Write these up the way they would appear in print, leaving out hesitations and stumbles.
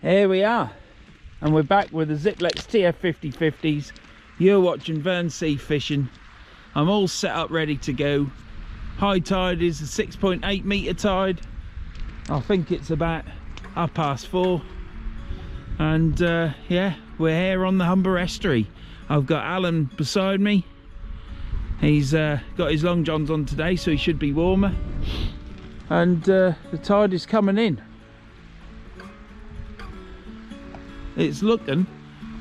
Here we are, and we're back with the Ziplex TF 5050s. You're watching Verns Sea Fishing. I'm all set up ready to go. High tide is a 6.8 metre tide. I think it's about 4:30, and yeah, we're here on the Humber Estuary. I've got Alan beside me. He's got his long johns on today, so he should be warmer, and the tide is coming in. It's looking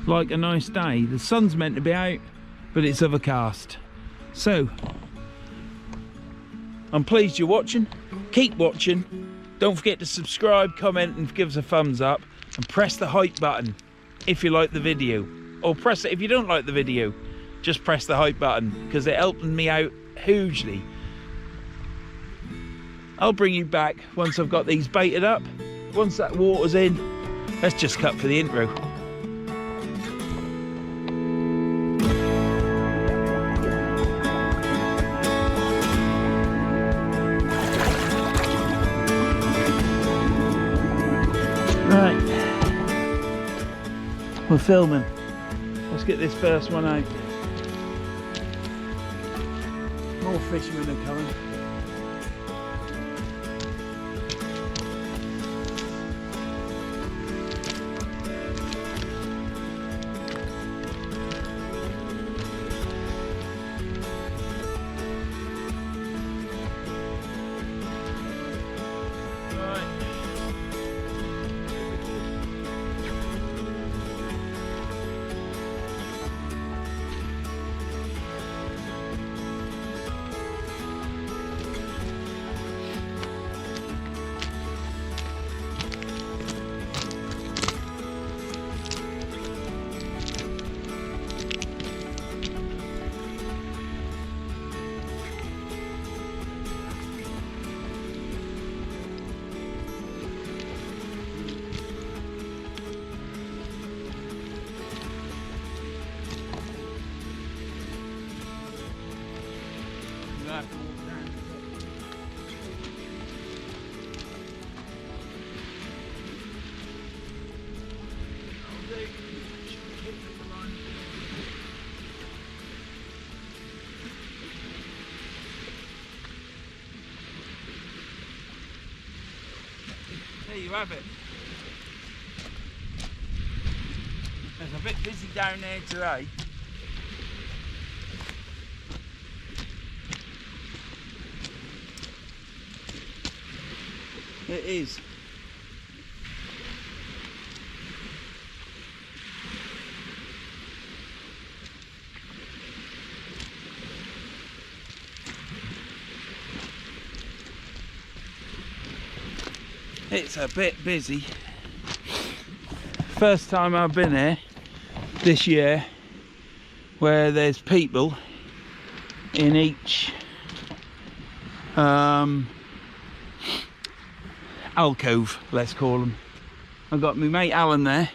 like a nice day. The sun's meant to be out, but it's overcast. So I'm pleased you're watching. Keep watching. Don't forget to subscribe, comment and give us a thumbs up, and press the hype button if you like the video, or press it if you don't like the video. Just press the hype button, because it helped me out hugely. I'll bring you back once I've got these baited up. Once that water's in, let's just cut for the intro. Right, we're filming. Let's get this first one out. More fishermen are coming. There you have it. It's a bit busy down there today. It is. It's a bit busy. First time I've been here this year where there's people in each alcove, let's call them. I've got my mate Alan there,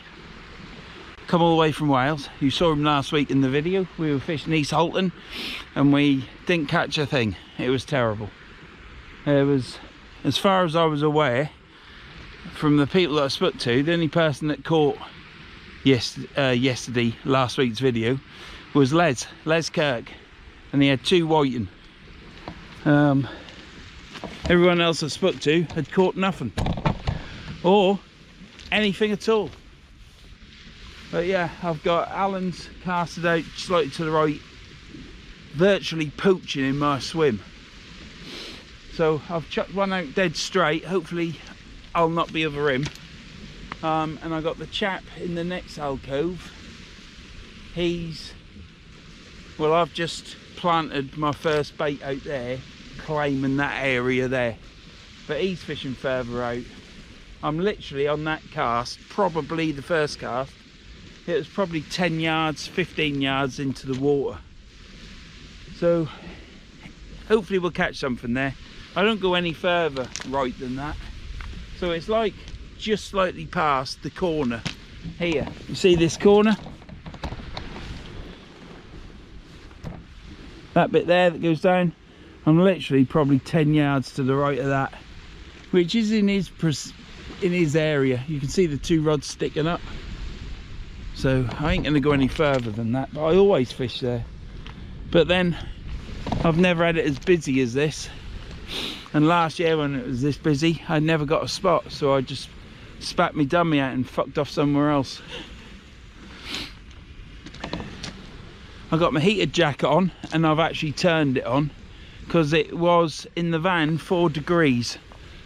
come all the way from Wales. You saw him last week in the video. We were fishing East Halton and we didn't catch a thing. It was terrible. It was, as far as I was aware, from the people that I spoke to, the only person that caught yesterday, last week's video, was Les Kirk, and he had 2 whiting. Everyone else I spoke to had caught nothing, or anything at all. But yeah, I've got Alan's casted out slightly to the right, virtually poaching in my swim. So I've chucked one out dead straight. Hopefully I'll not be over him. And I got the chap in the next alcove. Well, I've just planted my first bait out there, claiming that area there, but he's fishing further out. I'm literally on that cast, probably the first cast. It was probably 10 yards, 15 yards into the water. So hopefully we'll catch something there. I don't go any further right than that. So it's like just slightly past the corner here. You see this corner? That bit there that goes down, I'm literally probably 10 yards to the right of that, which is in his in his area. You can see the 2 rods sticking up. So I ain't gonna go any further than that, but I always fish there. But then I've never had it as busy as this. And last year when it was this busy, I never got a spot, so I just spat me dummy out and fucked off somewhere else. I got my heated jacket on, and I've actually turned it on because it was in the van 4 degrees.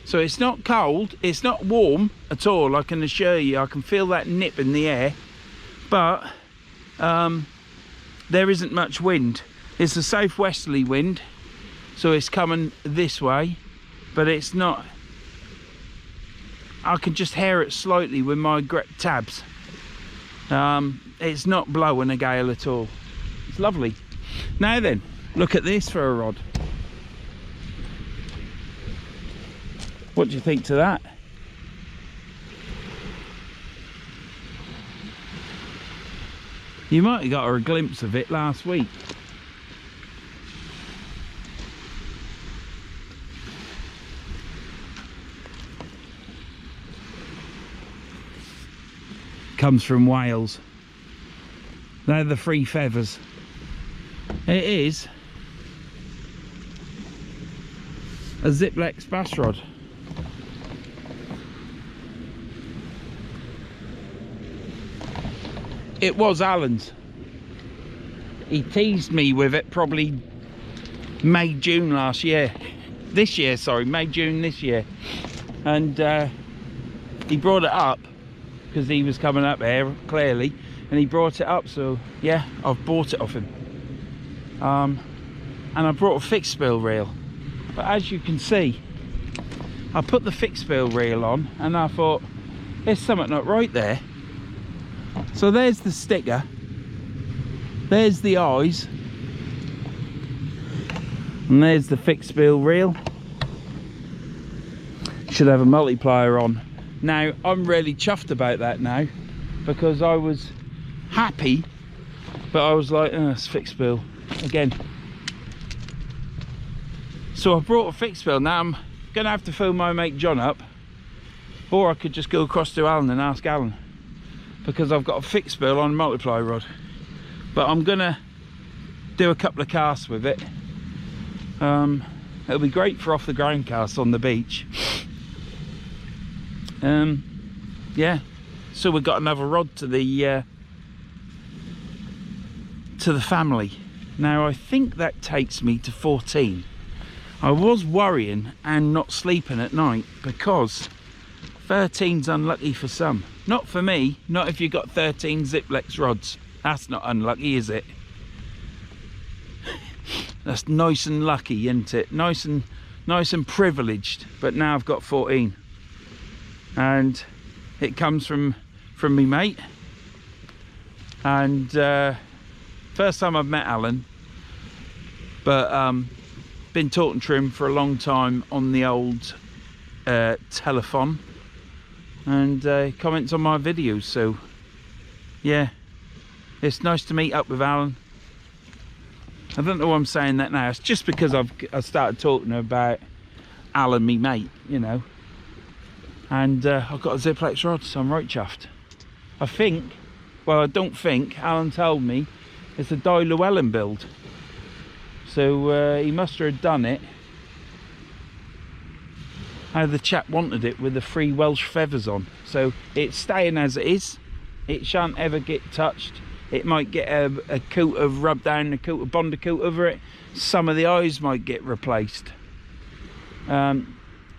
So it's not cold, it's not warm at all, I can assure you. I can feel that nip in the air, but there isn't much wind. It's a southwesterly wind, so it's coming this way, but it's not. I can just hear it slightly with my tabs. It's not blowing a gale at all. It's lovely. Now then, look at this for a rod. What do you think to that? You might have got a glimpse of it last week. Comes from Wales. They're the 3 feathers. It is a Ziplex bass rod. It was Alan's. He teased me with it probably May, June last year. This year, sorry, May, June this year. And he brought it up because he was coming up here, clearly. And he brought it up, so yeah, I've bought it off him. And I brought a fixed speel reel. But as you can see, I put the fixed speel reel on and I thought, there's something not right there. So there's the sticker, there's the eyes, and there's the fixed speel reel. Should have a multiplier on. Now I'm really chuffed about that now, because I was happy, but I was like, oh, it's fixed speel again. So I brought a fixed speel. Now I'm gonna have to phone my mate John up, or I could just go across to Alan and ask Alan, because I've got a fixed speel on a multiply rod. But I'm gonna do a couple of casts with it. It'll be great for off the ground casts on the beach. Yeah, so we've got another rod to the family. Now I think that takes me to 14. I was worrying and not sleeping at night because 13's unlucky for some. Not for me, not if you've got 13 Ziplex rods. That's not unlucky, is it? That's nice and lucky, isn't it? Nice and privileged. But now I've got 14. And it comes from me mate. And first time I've met Alan. But been talking to him for a long time on the old telephone. And comments on my videos, so yeah, it's nice to meet up with Alan. I don't know why I'm saying that now. It's just because I started talking about Alan, me mate, you know. And I've got a Ziplex rod, so I'm right chuffed. I think, well, I don't think, Alan told me it's a Di Llewellyn build, so he must have done it how the chap wanted it, with the 3 Welsh feathers on. So it's staying as it is. It shan't ever get touched. It might get a coat of rub down, a coat of Bondi coat over it. Some of the eyes might get replaced. Not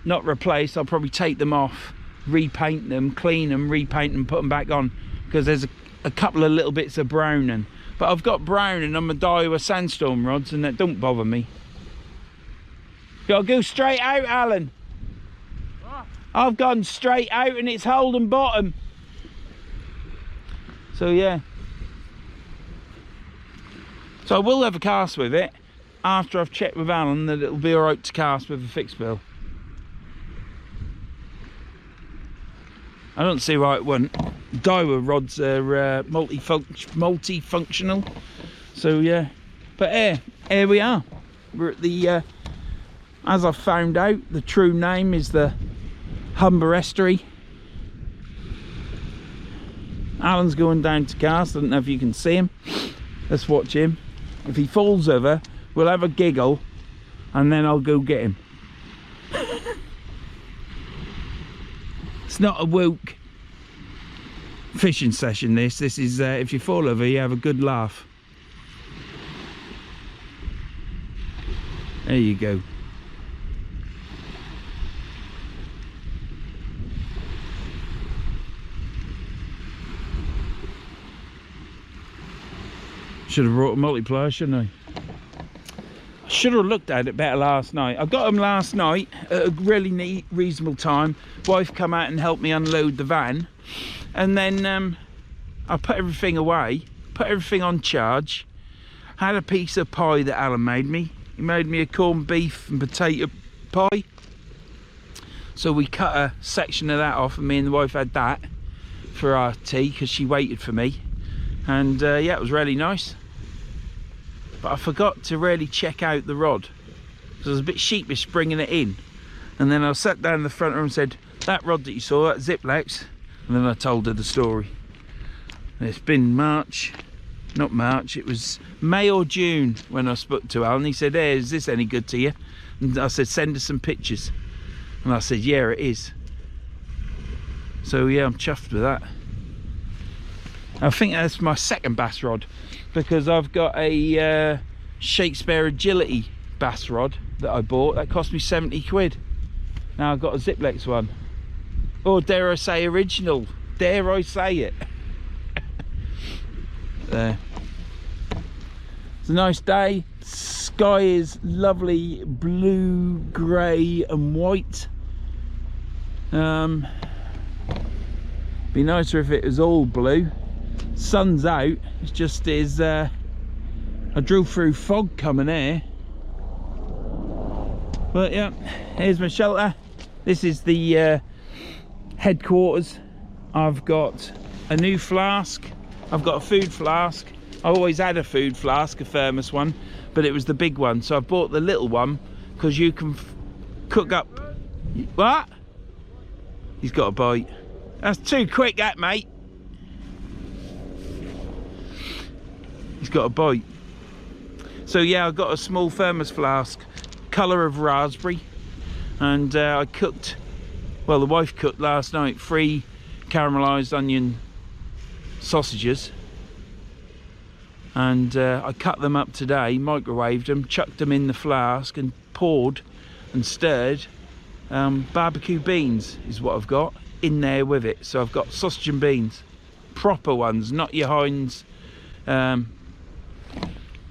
replaced, I'll probably take them off, repaint them, clean them, repaint them, put them back on, because there's a couple of little bits of browning. But I've got browning on my Daiwa Sandstorm rods, and that don't bother me. Gotta go straight out, Alan. I've gone straight out and it's holding bottom. So yeah. So I will have a cast with it after I've checked with Alan that it'll be alright to cast with a fixed speel. I don't see why it wouldn't. Daiwa rods are multifunctional. So yeah. But here we are. We're at the, as I've found out, the true name is the Humber Estuary, Alan's going down to cast. I don't know if you can see him. Let's watch him. If he falls over, we'll have a giggle and then I'll go get him. It's not a woke fishing session, this is if you fall over, you have a good laugh. There you go. Should have brought a multiplier, shouldn't I? I should have looked at it better last night. I got them last night at a really neat, reasonable time. Wife come out and helped me unload the van, and then I put everything away, put everything on charge. Had a piece of pie that Alan made me. He made me a corned beef and potato pie. So we cut a section of that off, and me and the wife had that for our tea because she waited for me. And yeah, it was really nice. But I forgot to really check out the rod, because I was a bit sheepish bringing it in. And then I sat down in the front room and said, that rod that you saw, that Ziplex. And then I told her the story. And it's been March, not March, it was May or June when I spoke to Alan. He said, hey, is this any good to you? And I said, send us some pictures. And I said, yeah, it is. So yeah, I'm chuffed with that. I think that's my second bass rod, because I've got a Shakespeare Agility bass rod that I bought. That cost me 70 quid. Now I've got a Ziplex one. Or dare I say original. Dare I say it. There. It's a nice day. Sky is lovely blue, grey and white. Be nicer if it was all blue. Sun's out. It's just is I drove through fog coming here. But yeah, here's my shelter. This is the headquarters. I've got a new flask. I've got a food flask. I always had a food flask, a thermos one, but it was the big one, so I bought the little one because you can cook up. What? He's got a bite. That's too quick, that, mate. He's got a bite. So yeah, I've got a small thermos flask, colour of raspberry, and I cooked, well, the wife cooked last night 3 caramelised onion sausages, and I cut them up today, microwaved them, chucked them in the flask and poured and stirred. Barbecue beans is what I've got in there with it. So I've got sausage and beans, proper ones, not your Heinz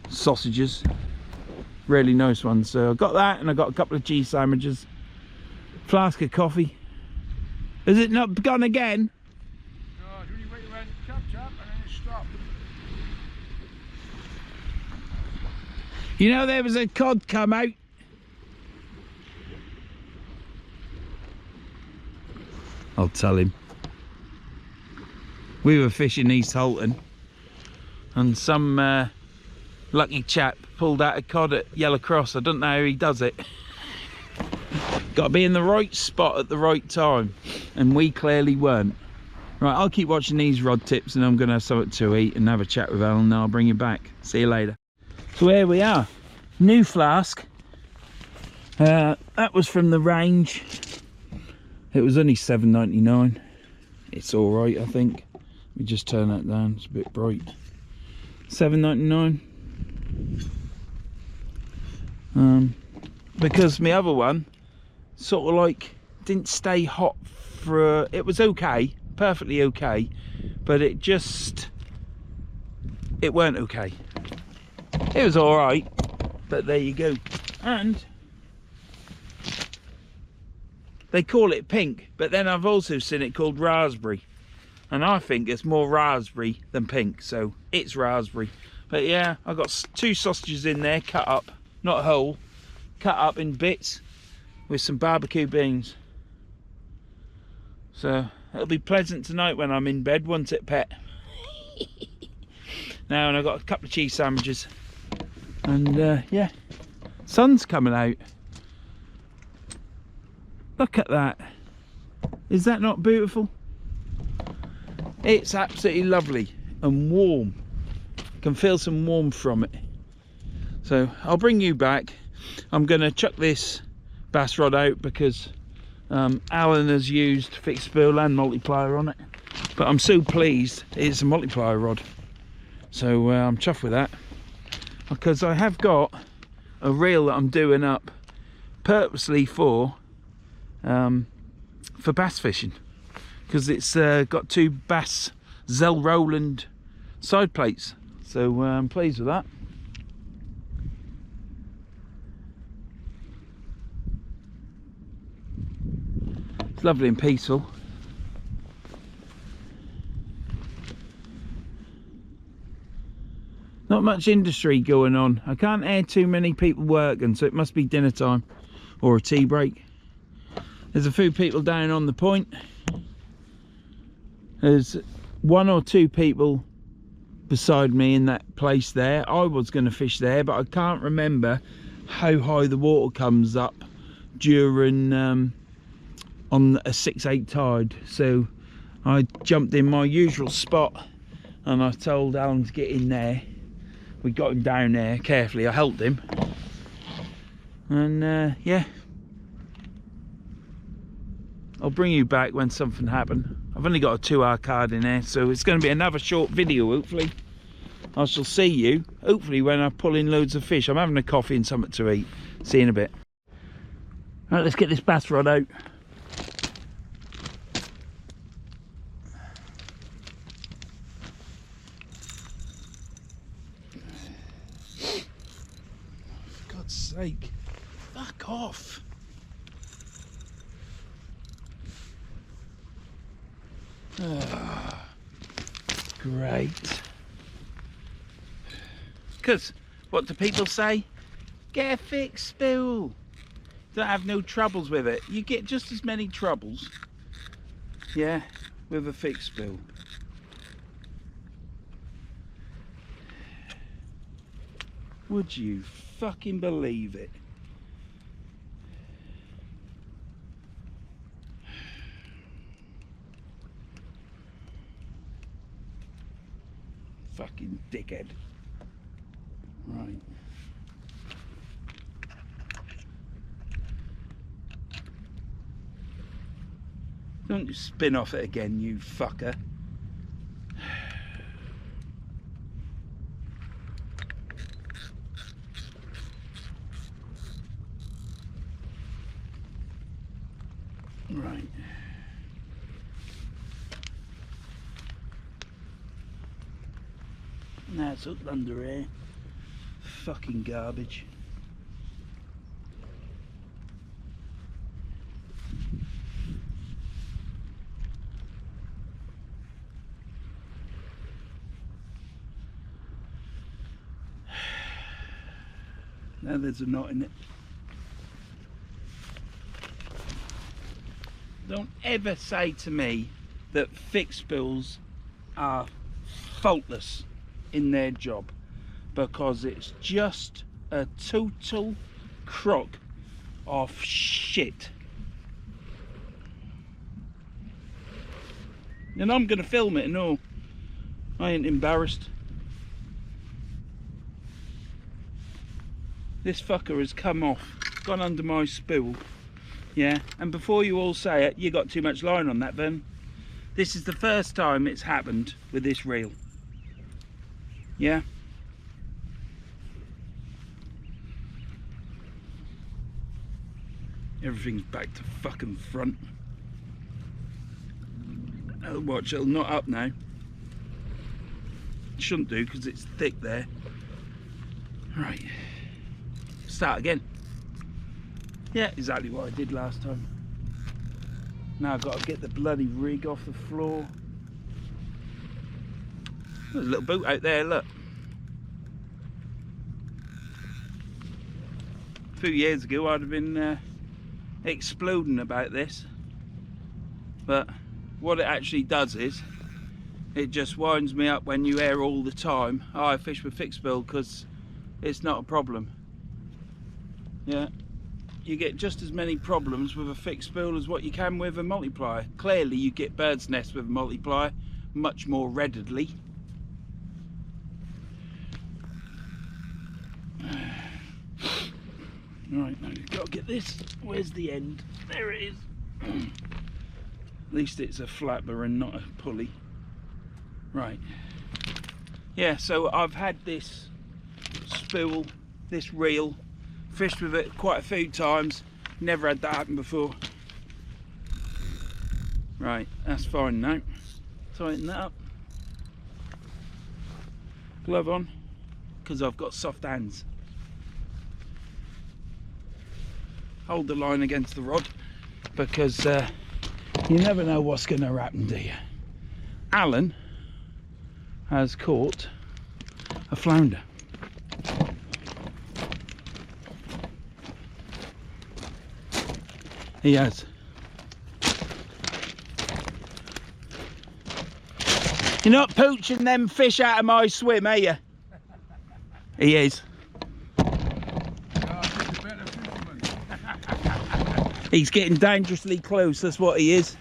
sausages, really nice ones. So I've got that, and I've got a couple of cheese sandwiches, flask of coffee. Is it not gone again? No, it's only wait when chop chop and then it stopped. You know, there was a cod come out. I'll tell him. We were fishing East Holton, and some lucky chap pulled out a cod at Yellow Cross. I don't know how he does it. Got to be in the right spot at the right time, and we clearly weren't. Right, I'll keep watching these rod tips, and I'm going to have something to eat and have a chat with Alan, and I'll bring you back. See you later. So here we are, new flask. That was from the range. It was only $7.99. It's all right, I think. Let me just turn that down, it's a bit bright. $7.99. Because my other one sort of like didn't stay hot for it was okay, perfectly okay, but it weren't okay. It was all right, but there you go. And they call it pink, but then I've also seen it called raspberry, and I think it's more raspberry than pink, so it's raspberry. But yeah, I've got 2 sausages in there, cut up, not whole, cut up in bits with some barbecue beans. So it'll be pleasant tonight when I'm in bed, won't it, pet? Now, and I've got a couple of cheese sandwiches, and yeah, sun's coming out. Look at that. Is that not beautiful? It's absolutely lovely and warm. Can feel some warmth from it. So I'll bring you back. I'm going to chuck this bass rod out because Alan has used fixed spool and multiplier on it, but I'm so pleased it's a multiplier rod, so I'm chuffed with that, because I have got a reel that I'm doing up purposely for bass fishing, because it's got 2 bass Zell Rowland side plates, so I'm pleased with that. Lovely and peaceful. Not much industry going on. I can't hear too many people working, so it must be dinner time or a tea break. There's a few people down on the point. There's 1 or 2 people beside me in that place there. I was going to fish there, but I can't remember how high the water comes up during on a 6/8 tide, so I jumped in my usual spot and I told Alan to get in there. We got him down there carefully. I helped him, and yeah, I'll bring you back when something happened. I've only got a 2-hour card in there, so it's going to be another short video. Hopefully I shall see you hopefully when I pull in loads of fish. I'm having a coffee and something to eat. See you in a bit. Right, let's get this bass rod out. Sake, fuck off. Oh, great. Because what do people say? Get a fixed spool. Don't have no troubles with it. You get just as many troubles, yeah, with a fixed spool. Would you fucking believe it? Fucking dickhead. Right. Don't you spin off it again, you fucker. Right. Now it's up under here. Fucking garbage. Now there's a knot in it. Don't ever say to me that fixed spools are faultless in their job, because it's just a total crock of shit. And I'm gonna film it and all. I ain't embarrassed. This fucker has come off, gone under my spool. Yeah, and before you all say it, you got too much line on that, Vern. This is the first time it's happened with this reel. Yeah. Everything's back to fucking front. Oh, watch, it'll knot up now. It shouldn't do because it's thick there. Right. Start again. Yeah, exactly what I did last time. Now I've got to get the bloody rig off the floor. There's a little boat out there, look. A few years ago I'd have been exploding about this. But what it actually does is, it just winds me up when you hear all the time, oh, I fish with fixed spool, because it's not a problem. Yeah. You get just as many problems with a fixed spool as what you can with a multiplier. Clearly you get bird's nest with a multiplier, much more readily. Right, now you've got to get this. Where's the end? There it is. At least it's a flapper and not a pulley. Right. Yeah, so I've had this spool, this reel, fished with it quite a few times. Never had that happen before. Right, that's fine now. Tighten that up. Glove on, because I've got soft hands. Hold the line against the rod, because you never know what's going to happen, do you? Alan has caught a flounder. He has. You're not poaching them fish out of my swim, are you? He is. He's getting dangerously close, that's what he is.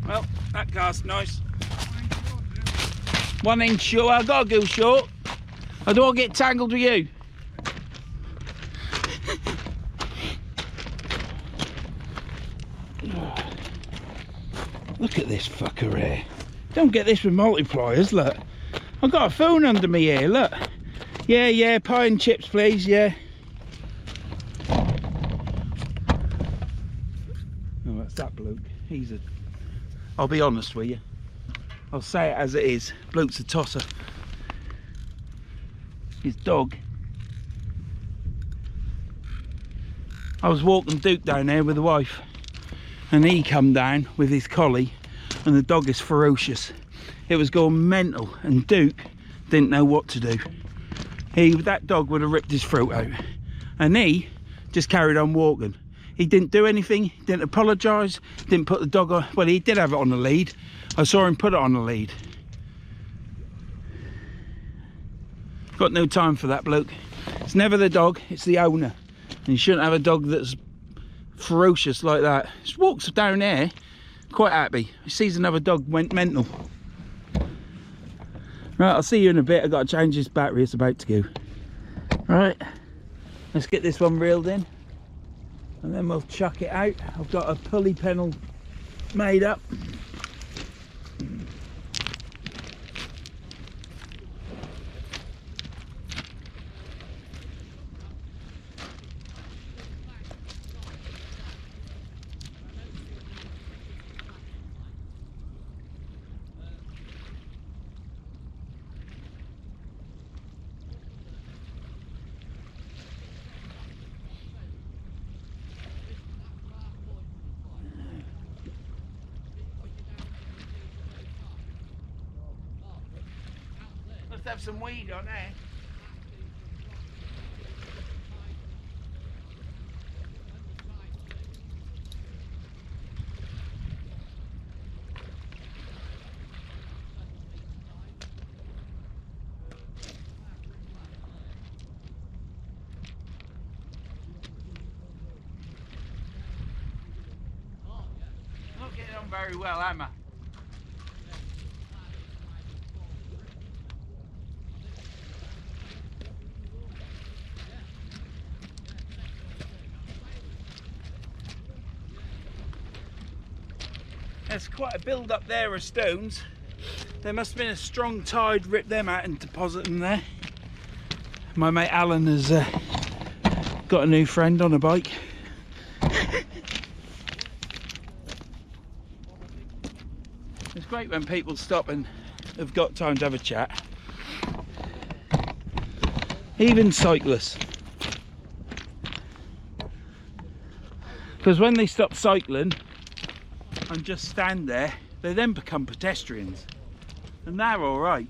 Well, that cast's nice. 1 inch short. I've got to go short. I don't want to get tangled with you. Look at this fucker here. Don't get this with multipliers, look. I've got a phone under me here, look. Yeah, pie and chips, please, yeah. Oh, that's that bloke. He's a... I'll be honest with you. I'll say it as it is. Bloke's a tosser. His dog. I was walking Duke down there with the wife, and he come down with his collie, and the dog is ferocious. It was going mental, and Duke didn't know what to do. That dog would have ripped his throat out, and he just carried on walking. He didn't do anything, didn't apologise, didn't put the dog on. Well, he did have it on the lead. I saw him put it on the lead. Got no time for that bloke. It's never the dog, it's the owner. And you shouldn't have a dog that's ferocious like that. Just walks down there, quite happy. He sees another dog, went mental. Right, I'll see you in a bit. I've got to change this battery, it's about to go. Right, let's get this one reeled in, and then we'll chuck it out. I've got a pulley panel made up. Let's have some weed on there. Not getting on very well, am I? There's quite a build up there of stones. There must have been a strong tide, ripped them out and deposit them there. My mate Alan has got a new friend on a bike. It's great when people stop and have got time to have a chat. Even cyclists. Because when they stop cycling and just stand there, they then become pedestrians, and they're all right.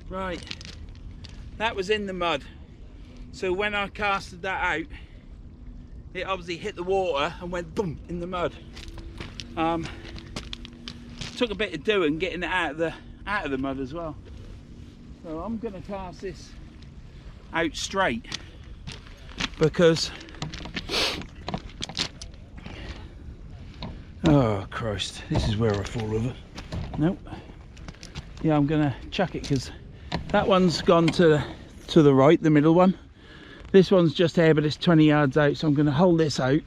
Right, that was in the mud. So when I casted that out, it obviously hit the water and went boom in the mud. Took a bit of doing getting it out of the mud as well. So I'm going to cast this out straight because, oh Christ, this is where I fall over. Nope. Yeah, I'm going to chuck it because that one's gone to the right, the middle one. This one's just here, but it's 20 yards out, so I'm going to hold this out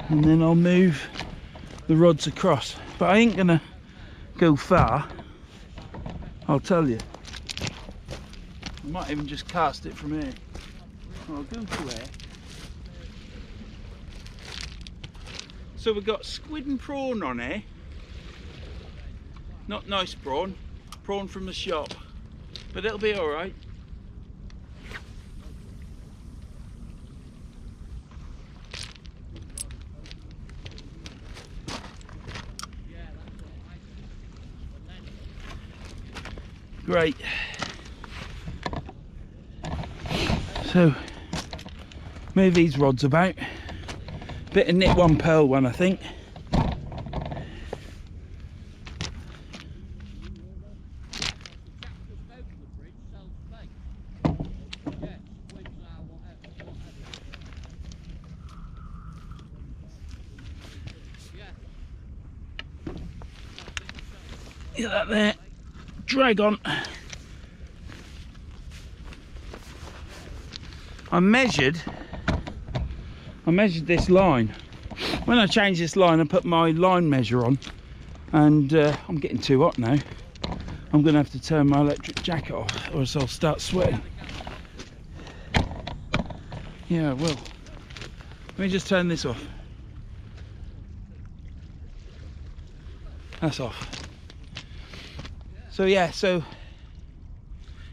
and then I'll move the rods across. But I ain't going to go far, I'll tell you. I might even just cast it from here. I'll go to here. So we've got squid and prawn on here. Not nice prawn from the shop, but it'll be all right. Great. So move these rods about. Bit of knit one pearl one, I think. Get that there. Drag on. I measured this line. When I changed this line, I put my line measure on, and I'm getting too hot now. I'm gonna have to turn my electric jacket off, or else I'll start sweating. Yeah, I will. Let me just turn this off. That's off. So yeah,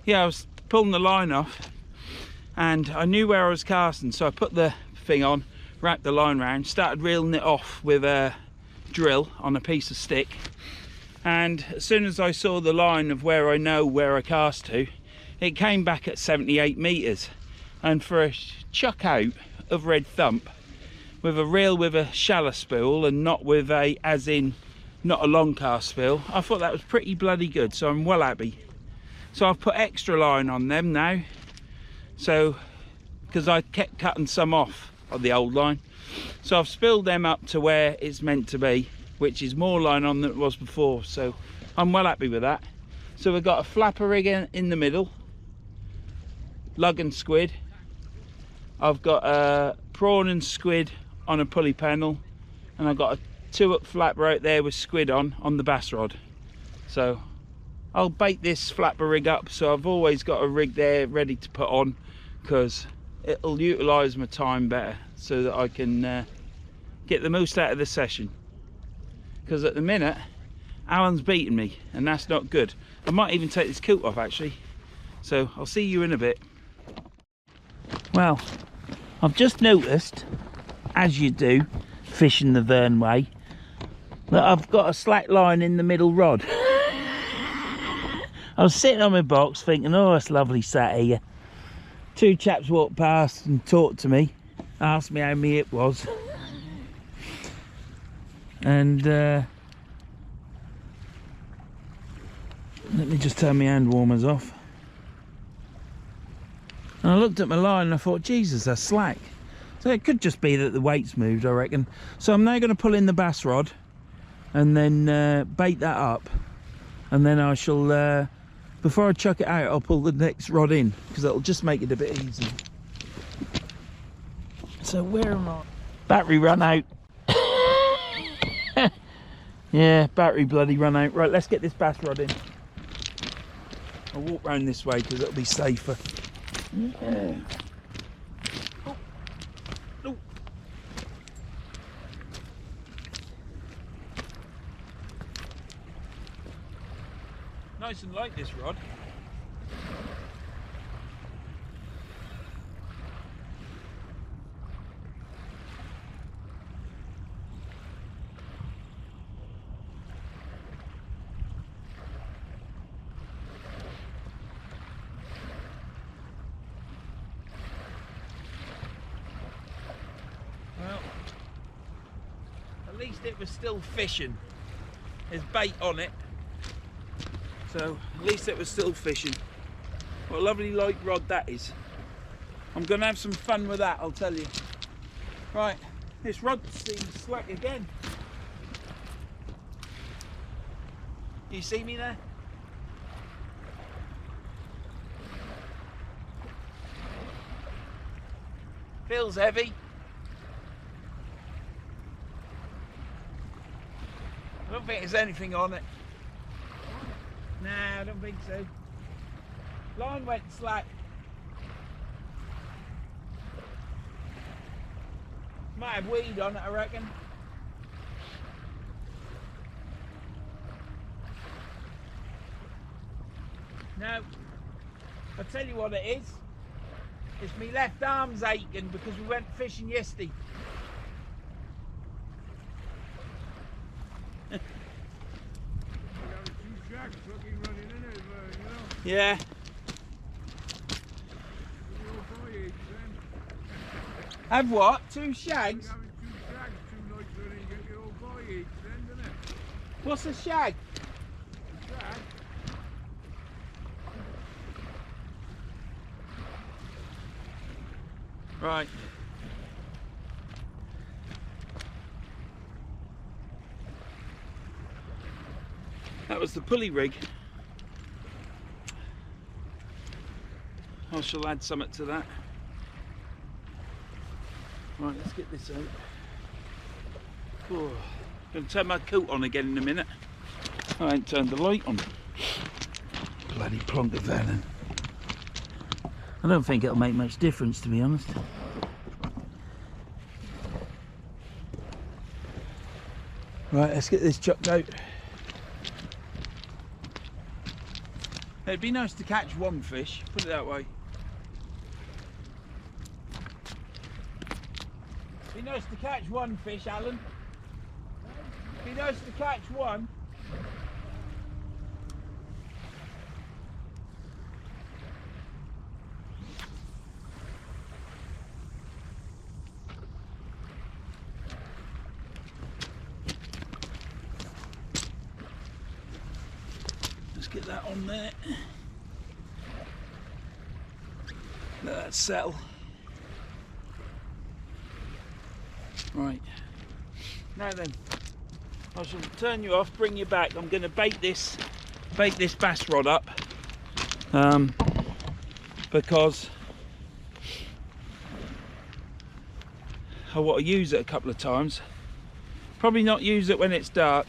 I was pulling the line off and I knew where I was casting, so I put the thing on, wrapped the line round, started reeling it off with a drill on a piece of stick, and as soon as I saw the line of where I know where I cast to, it came back at 78 metres. And for a chuck out of red thump with a reel with a shallow spool and not with a, as in not a long cast spool, I thought that was pretty bloody good, so I'm well happy. So I've put extra line on them now, so because I kept cutting some off of the old line, so I've spilled them up to where it's meant to be, which is more line on than it was before, so I'm well happy with that. So we've got a flapper rig in the middle, lug and squid. I've got a prawn and squid on a pulley panel, and I've got a 2-up flapper out there with squid on the bass rod. So I'll bait this flapper rig up, so I've always got a rig there ready to put on, because it'll utilise my time better, so that I can get the most out of the session. Because at the minute Alan's beating me, and that's not good. I might even take this coat off actually, so I'll see you in a bit. Well, I've just noticed, as you do fishing the Vern way, that I've got a slack line in the middle rod. I was sitting on my box thinking, oh, it's lovely sat here. 2 chaps walked past and talked to me, asked me how me it was, and let me just turn my hand warmers off. And I looked at my line and I thought, Jesus, that's slack. So it could just be that the weight's moved, I reckon. So I'm now going to pull in the bass rod and then bait that up, and then I shall, before I chuck it out, I'll pull the next rod in, because it'll just make it a bit easier. So where am I? Battery run out. Yeah, battery bloody run out. Right, let's get this bass rod in. I'll walk round this way because it'll be safer. Yeah. Oh. Oh. Nice and light, this rod. least it was still fishing. There's bait on it, so at least it was still fishing. What a lovely light rod that is. I'm gonna have some fun with that, I'll tell you. Right, this rod seems slack again. You see me there? Feels heavy. I don't think there's anything on it. Nah, I don't think so. Line went slack. Might have weed on it, I reckon. No. I'll tell you what it is. It's my left arm's aching because we went fishing yesterday. Yeah. Have what? 2 shags? What's a shag? Right. That was the pulley rig. I shall add something to that. Right, let's get this out. Oh, going to turn my coat on again in a minute. I ain't turned the light on. Bloody plonker Vernon. I don't think it'll make much difference, to be honest. Right, let's get this chucked out. It'd be nice to catch one fish, put it that way. Be nice to catch one fish, Alan. Be nice to catch one. Let's get that on there. Let that settle. Right, now then, I shall turn you off, bring you back. I'm going to bait this bass rod up because I want to use it a couple of times. Probably not use it when it's dark.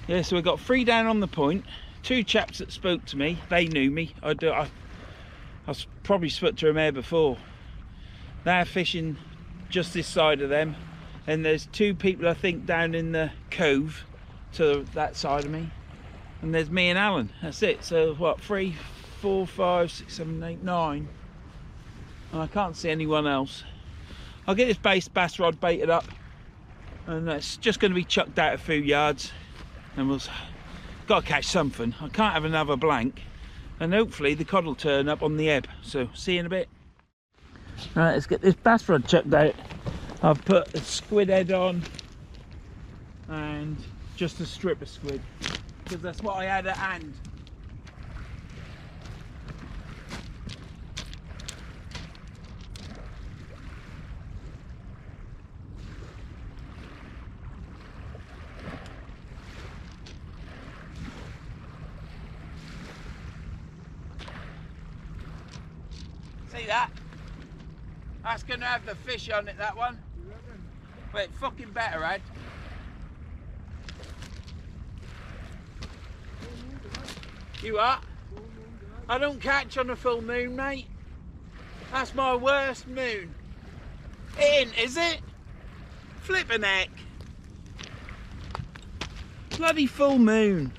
Yeah, so we got 3 down on the point. 2 chaps that spoke to me. They knew me. I was probably spoke to them here before. They're fishing just this side of them, and there's 2 people I think down in the cove to that side of me, and there's me and Alan. That's it. So what, 3, 4, 5, 6, 7, 8, 9, and I can't see anyone else. I'll get this bass rod baited up, and it's just going to be chucked out a few yards, and we'll got to catch something. I can't have another blank. And hopefully the cod will turn up on the ebb. So see you in a bit. Right, let's get this bass rod chucked out. I've put a squid head on and just a strip of squid because that's what I had at hand. See that? That's going to have the fish on it, that one. But it fucking better, Ed. You what? I don't catch on a full moon, mate. That's my worst moon. It ain't, is it? Flippin' heck. Bloody full moon.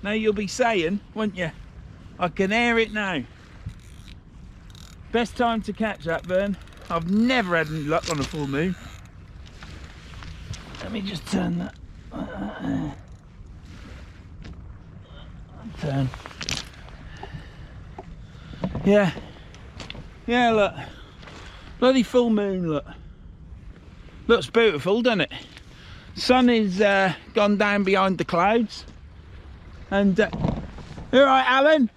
Now you'll be saying, won't you? I can hear it now. Best time to catch that, Vern. I've never had any luck on a full moon. Let me just turn that. Turn. Yeah. Yeah, look. Bloody full moon, look. Looks beautiful, doesn't it? Sun is gone down behind the clouds. And, you all right, Alan?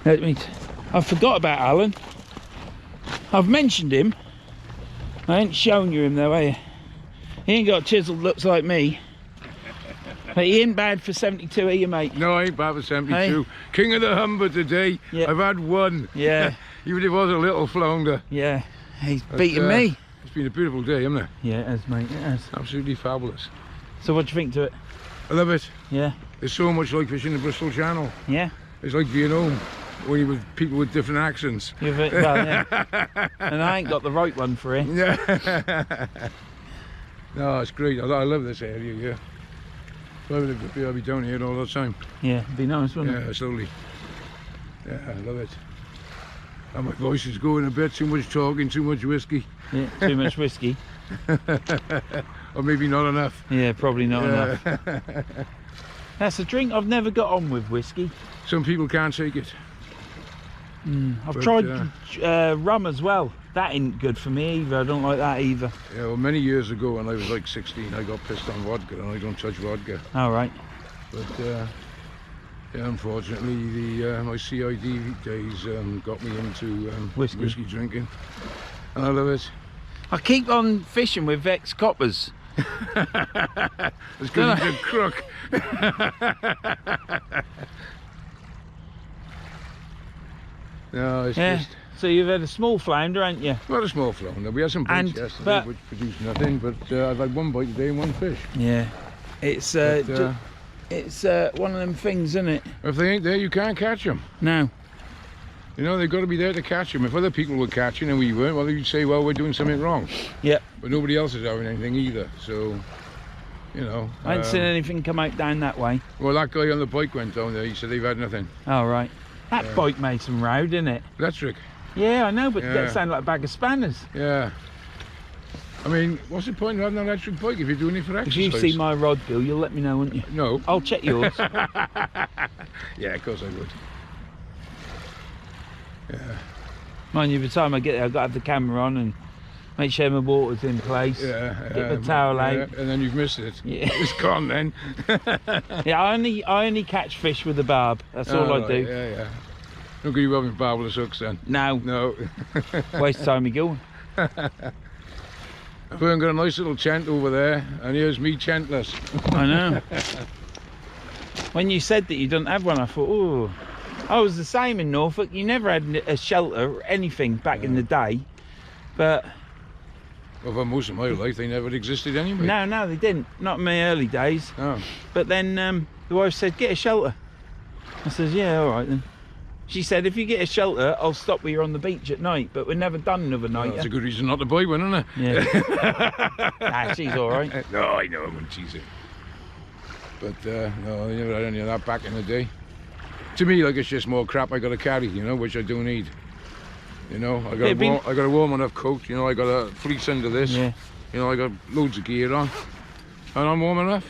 I forgot about Alan. I've mentioned him. I ain't shown you him though, have you? He ain't got chiseled looks like me. But he ain't bad for 72, are you, mate? No, I ain't bad for 72. Hey? King of the Humber today. Yeah. I've had one. Yeah. Even if it was a little flounder. Yeah, he's beating me. It's been a beautiful day, hasn't it? Yeah, it has, mate, it has. Absolutely fabulous. So what do you think to it? I love it. Yeah. There's so much like fishing the Bristol Channel. Yeah. It's like being home, only with people with different accents. Well, yeah. And I ain't got the right one for it. Yeah. No, it's great. I love this area, yeah. If I lived up here, I'd be down here all the time. Yeah, it'd be nice, wouldn't it? Yeah, slowly. Yeah, I love it. And my voice is going a bit, too much talking, too much whiskey. Yeah, too much whiskey. Or maybe not enough. Yeah, probably not enough. That's a drink I've never got on with, whiskey. Some people can't take it. I've tried rum as well. That ain't good for me either. I don't like that either. Yeah, well, many years ago when I was like 16, I got pissed on vodka, and I don't touch vodka. All right. But yeah, unfortunately, my CID days got me into whiskey drinking, and I love it. I keep on fishing with ex-coppers. It's because he's a crook. No, it's just... So you've had a small flounder, haven't you? Not a small flounder. We had some bites yesterday which produced nothing, but I've had one bite today and one fish. Yeah. It's one of them things, isn't it? If they ain't there, you can't catch them. No. You know, they've got to be there to catch them. If other people were catching and we weren't, well, you'd say, well, we're doing something wrong. Yep. But nobody else is having anything either, so, you know. I ain't seen anything come out down that way. Well, that guy on the bike went down there. He said they've had nothing. Oh, right. That bike made some road, didn't it? Electric. Yeah, I know, but that sounded like a bag of spanners. Yeah. I mean, what's the point of having an electric bike if you're doing it for exercise? If you see my rod bill, you'll let me know, won't you? No. I'll check yours. Yeah, of course I would. Yeah. Mind you, by the time I get there, I've got to have the camera on and make sure my water's in place. Yeah. Get the towel out. And then you've missed it. Yeah. It's gone then. Yeah, I only catch fish with a barb. That's all I do. Yeah. Don't get you having barbless hooks then. No. No. Waste of time going. I've got a nice little chant over there, and here's me chantless. I know. When you said that you don't have one, I thought, oh. I was the same in Norfolk. You never had a shelter or anything back in the day. But... Well, for most of my life, they never existed anyway. No, they didn't. Not in my early days. Oh. But then the wife said, get a shelter. I says, yeah, all right then. She said, if you get a shelter, I'll stop with you on the beach at night. But we're never done another night. Well, that's a good reason not to buy one, isn't it? Yeah. Nah, she's all right. No, I know I wouldn't tease it. But no, they never had any of that back in the day. To me, like, it's just more crap I got to carry, you know, which I do need. You know, I got a warm enough coat. You know, I got a fleece under this. Yeah. You know, I got loads of gear on, and I'm warm enough.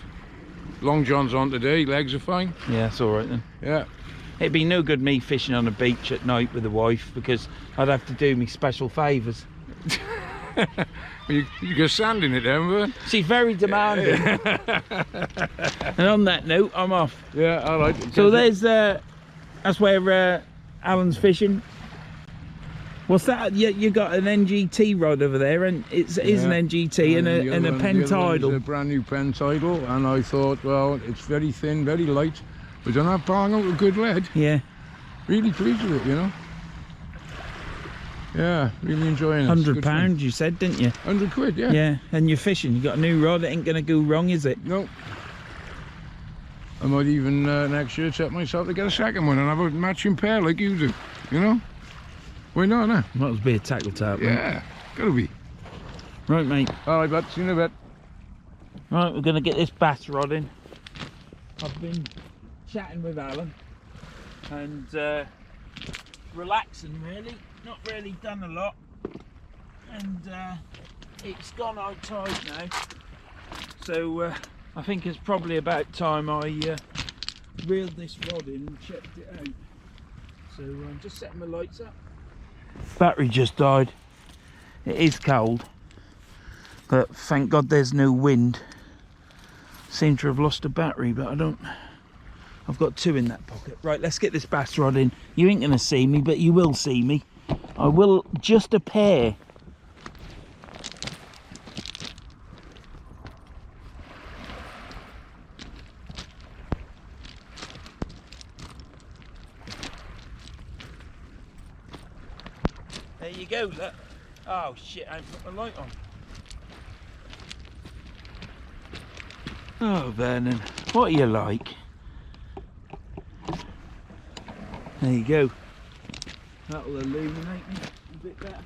Long johns on today. Legs are fine. Yeah, that's all right then. Yeah. It'd be no good me fishing on a beach at night with the wife because I'd have to do me special favours. You get sand in it, haven't you? She's very demanding. And on that note, I'm off. Yeah, all right. So there's that's where Alan's fishing. What's that? You got an NGT rod over there, and it is an NGT and a Pentidal. It's a brand new Pentidal, and I thought, well, it's very thin, very light, but don't have bang out a good lead. Yeah. Really pleased with it, you know. Yeah, really enjoying it. £100 you said, didn't you? 100 quid, yeah. Yeah, and you're fishing. You got a new rod. It ain't gonna go wrong, is it? No. I might even next year set myself to get a second one and have a matching pair like you do. You know? Why not, huh? Might as well be a tackle tap. Yeah, gotta be. Right, mate. All right, bud. See you in a bit. Right, we're gonna get this bass rod in. I've been chatting with Alan and relaxing, really. Not really done a lot, and it's gone out tight now. So I think it's probably about time I reeled this rod in and checked it out. So I'm just setting the lights up. Battery just died. It is cold, but thank God there's no wind. Seem to have lost a battery, but I don't. I've got 2 in that pocket. Right, let's get this bass rod in. You ain't gonna see me, but you will see me. I will just a pair. There you go, look. Oh shit, I ain't put the light on. Oh, Vernon, what are you like? There you go. That'll illuminate me a bit better.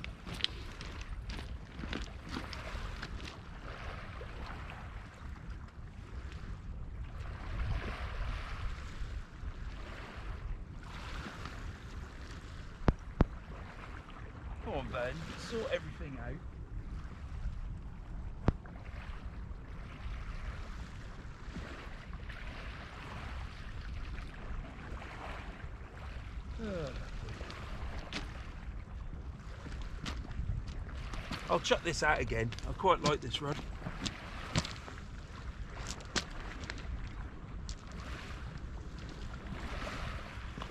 Come on, Ben, sort everything out. I'll chuck this out again. I quite like this rod.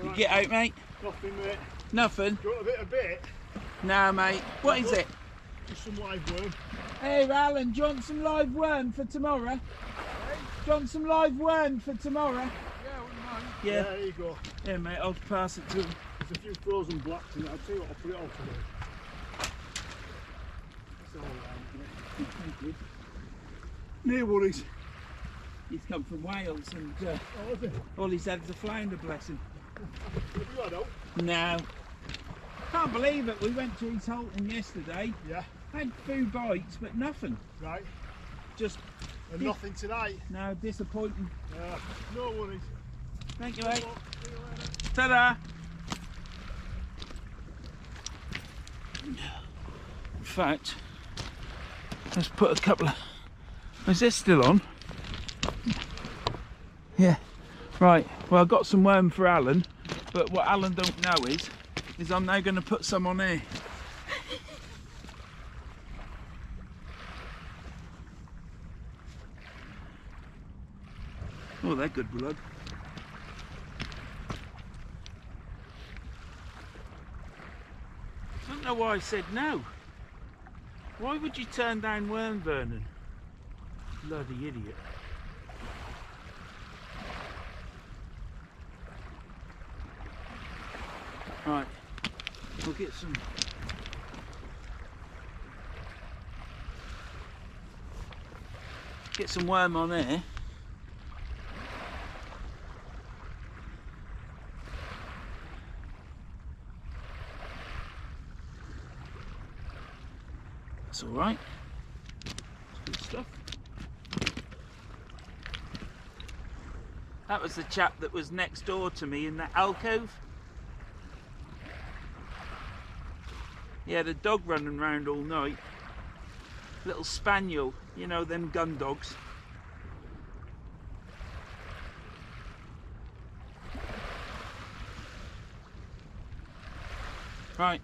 You get out, mate? Nothing, mate. Nothing? Do you want a bit? No, mate. What is it? Just some live worm. Hey, Alan, do you want some live worm for tomorrow? Hey? Do you want some live worm for tomorrow? Yeah, I wouldn't mind. Yeah. There you go. Yeah, mate, I'll pass it to him. There's a few frozen blacks in it. I'll tell you what, I'll put it all together. It's all right, Thank you. mate. No worries. He's come from Wales and Oh, is it? all he's had is a flounder, bless him. Have you had out? No. Can't believe it. We went to East Holton yesterday. Yeah. Had 2 bites, but nothing. Right. Just And nothing tonight? no, disappointing. No worries. Thank you, mate. See you later. Ta-da! In fact, let's put a couple of... Is this still on? Yeah. Right, well, I've got some worm for Alan, but what Alan don't know is I'm now going to put some on here. Oh, they're good blood. I don't know why I said no. Why would you turn down worm, Vernon? Bloody idiot. Right, we'll get some. Get some worm on here. That's all right. It's good stuff. That was the chap that was next door to me in that alcove. He had a dog running around all night. Little spaniel, you know, them gun dogs. Right,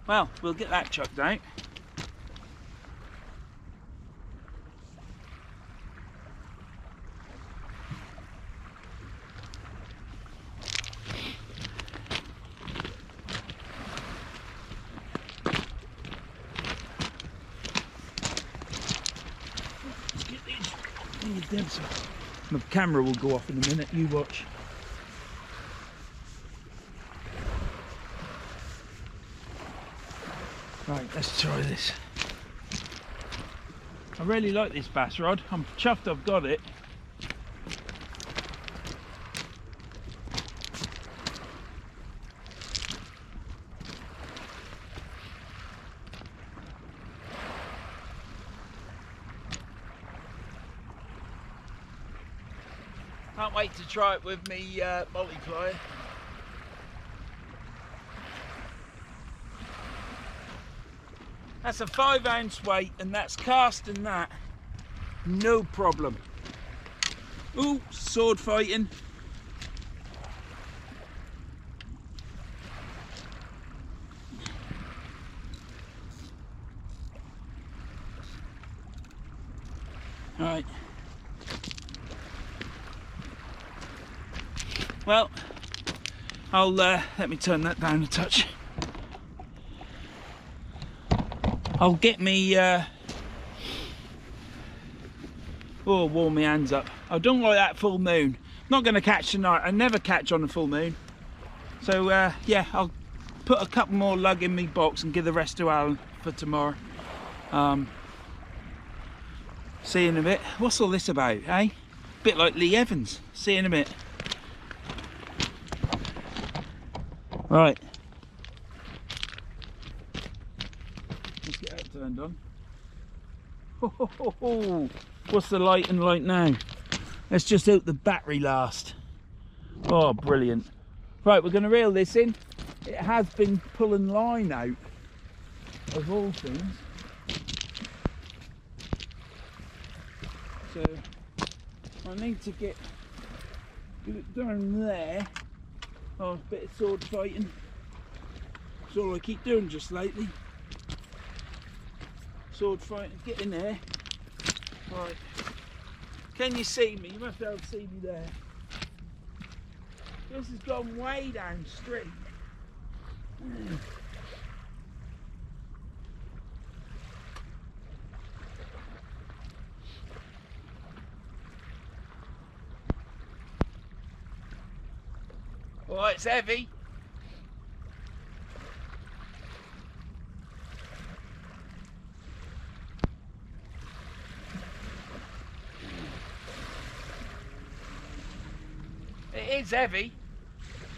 well, we'll get that chucked out. My camera will go off in a minute, you watch. Right, let's try this. I really like this bass rod. I'm chuffed I've got it. Can't wait to try it with me multiplier. That's a 5-ounce weight and that's casting that. No problem. Ooh, sword fighting. Right. Well, I'll let me turn that down a touch. I'll get me warm my hands up. I don't like that full moon. Not going to catch tonight. I never catch on a full moon. So yeah, I'll put a couple more lug in me box and give the rest to Alan for tomorrow. See you in a bit. What's all this about, eh? Bit like Lee Evans. See you in a bit. Right. Let's get that turned on. What's the lighting like now? Let's just hope the battery lasts. Oh, brilliant. Right, we're going to reel this in. It has been pulling line out, of all things. So, I need to get it down there. Oh, a bit of sword fighting. That's all I keep doing just lately. Sword fighting, get in there. Right. Can you see me? You must be able to see me there. This has gone way downstream. Oh, it's heavy. It is heavy.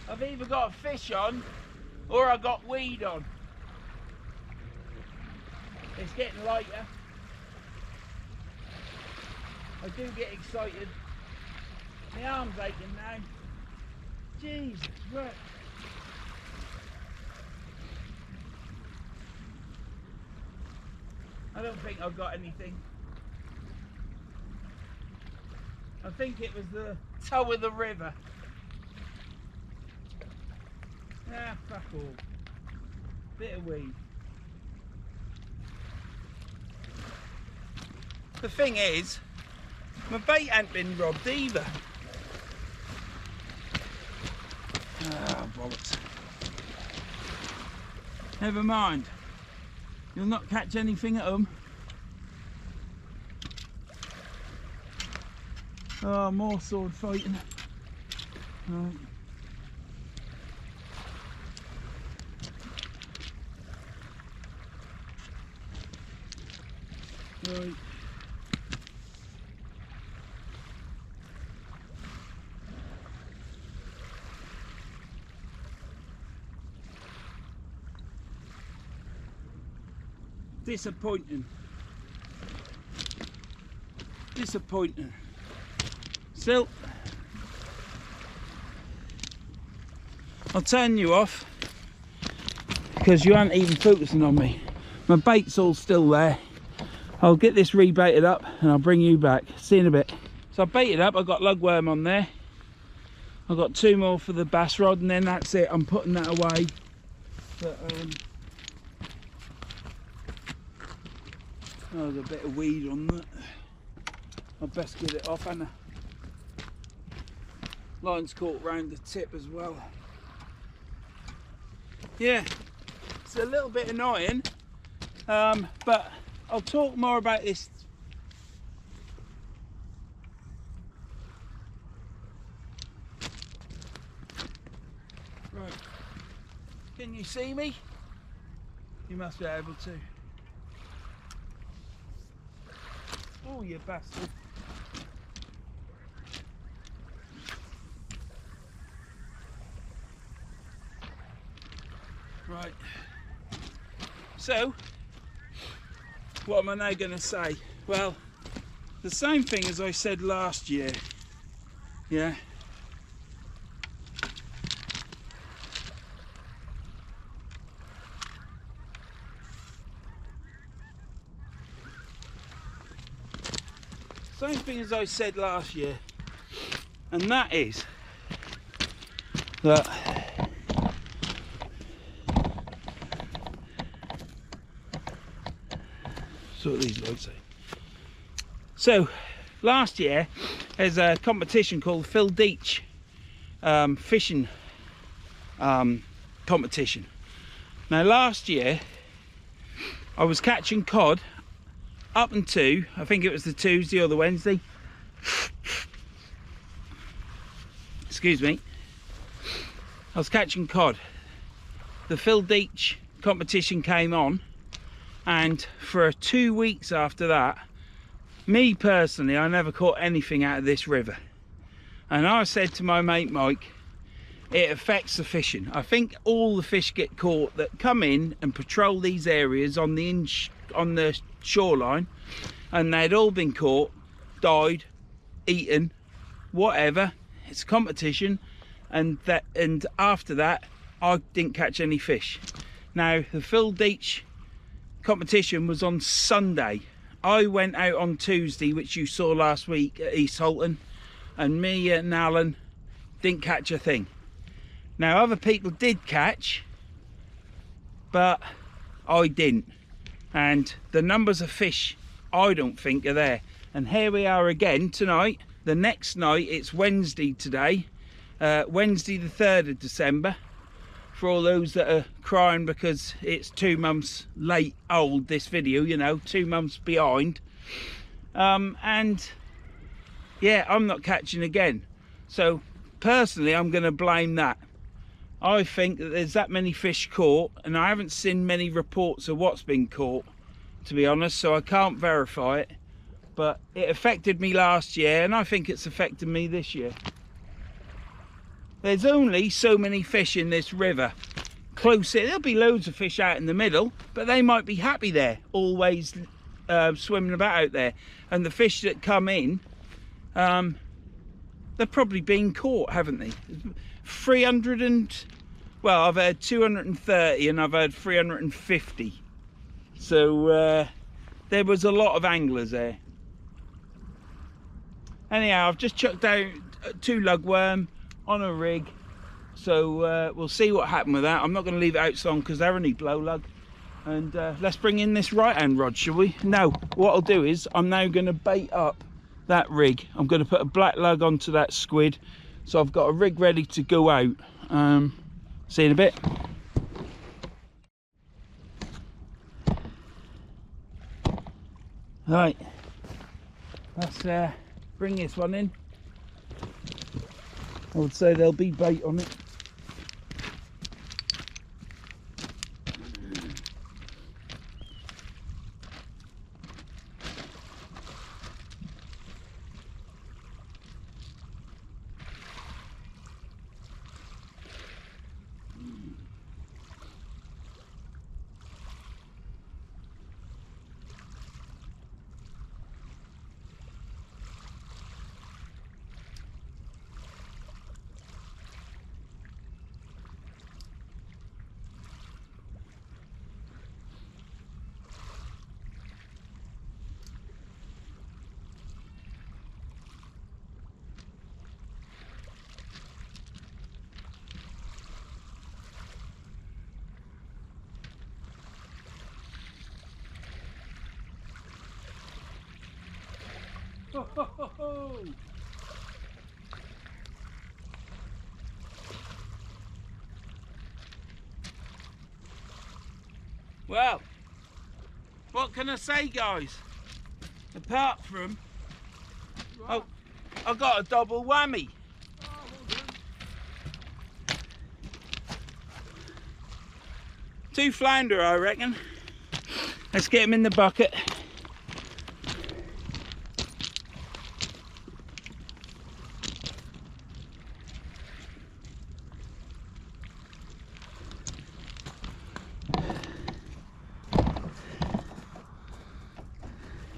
I've either got a fish on or I've got weed on. It's getting lighter. I do get excited. My arm's aching now. Jesus, right. I don't think I've got anything. I think it was the toe of the river. Ah, fuck all. Bit of weed. The thing is, my bait ain't been robbed either. Ah, bollocks. Never mind. You'll not catch anything at home. Oh, more sword fighting. Right. Right. Disappointing. Disappointing. Still, I'll turn you off because you aren't even focusing on me. My bait's all still there. I'll get this rebaited up and I'll bring you back. See you in a bit. So I baited up, I've got lugworm on there. I've got 2 more for the bass rod and then that's it. I'm putting that away. But, oh, there's a bit of weed on that. I'll best get it off, Anna. Line's caught round the tip as well. Yeah, it's a little bit annoying, but I'll talk more about this. Right, can you see me? You must be able to. Oh, you bastard. Right, so what am I now going to say? Well, the same thing as I said last year. Yeah. Same thing as I said last year, and that is that sort of these lights. So last year there's a competition called Phil Deach fishing competition. Now last year I was catching cod up until, I think it was the Tuesday or the Wednesday. Excuse me. I was catching cod. The Phil Deach competition came on, and for 2 weeks after that, me personally, I never caught anything out of this river. And I said to my mate Mike, it affects the fishing. I think all the fish get caught that come in and patrol these areas on the shoreline, and they'd all been caught, died, eaten, whatever. It's a competition, and after that I didn't catch any fish. Now the Phil Deach competition was on Sunday. I went out on Tuesday, which you saw last week at East Halton, and me and Alan didn't catch a thing. Now other people did catch, but I didn't, and the numbers of fish I don't think are there. And here we are again tonight. The next night, it's Wednesday today, Wednesday the 3rd of December, for all those that are crying because it's 2 months late old, this video, you know, 2 months behind. And yeah, I'm not catching again. So personally, I'm going to blame that. I think that there's that many fish caught, and I haven't seen many reports of what's been caught, to be honest, so I can't verify it. But it affected me last year, and I think it's affected me this year. There's only so many fish in this river. Close it, there'll be loads of fish out in the middle, but they might be happy there, always swimming about out there. And the fish that come in, they've probably been caught, haven't they? 300 and, well, I've had 230 and I've had 350. So there was a lot of anglers there. Anyhow, I've just chucked out 2 lugworm on a rig, so we'll see what happened with that. I'm not going to leave it out so long because they're only blow lug. And let's bring in this right hand rod, shall we? No, what I'll do is I'm now going to bait up that rig. I'm going to put a black lug onto that squid, so I've got a rig ready to go out. See you in a bit. Right, let's bring this one in. I would say there'll be bait on it. Ho, ho, ho, ho. Well, what can I say, guys? Apart from, oh, I got a double whammy. Two flounder, I reckon. Let's get them in the bucket.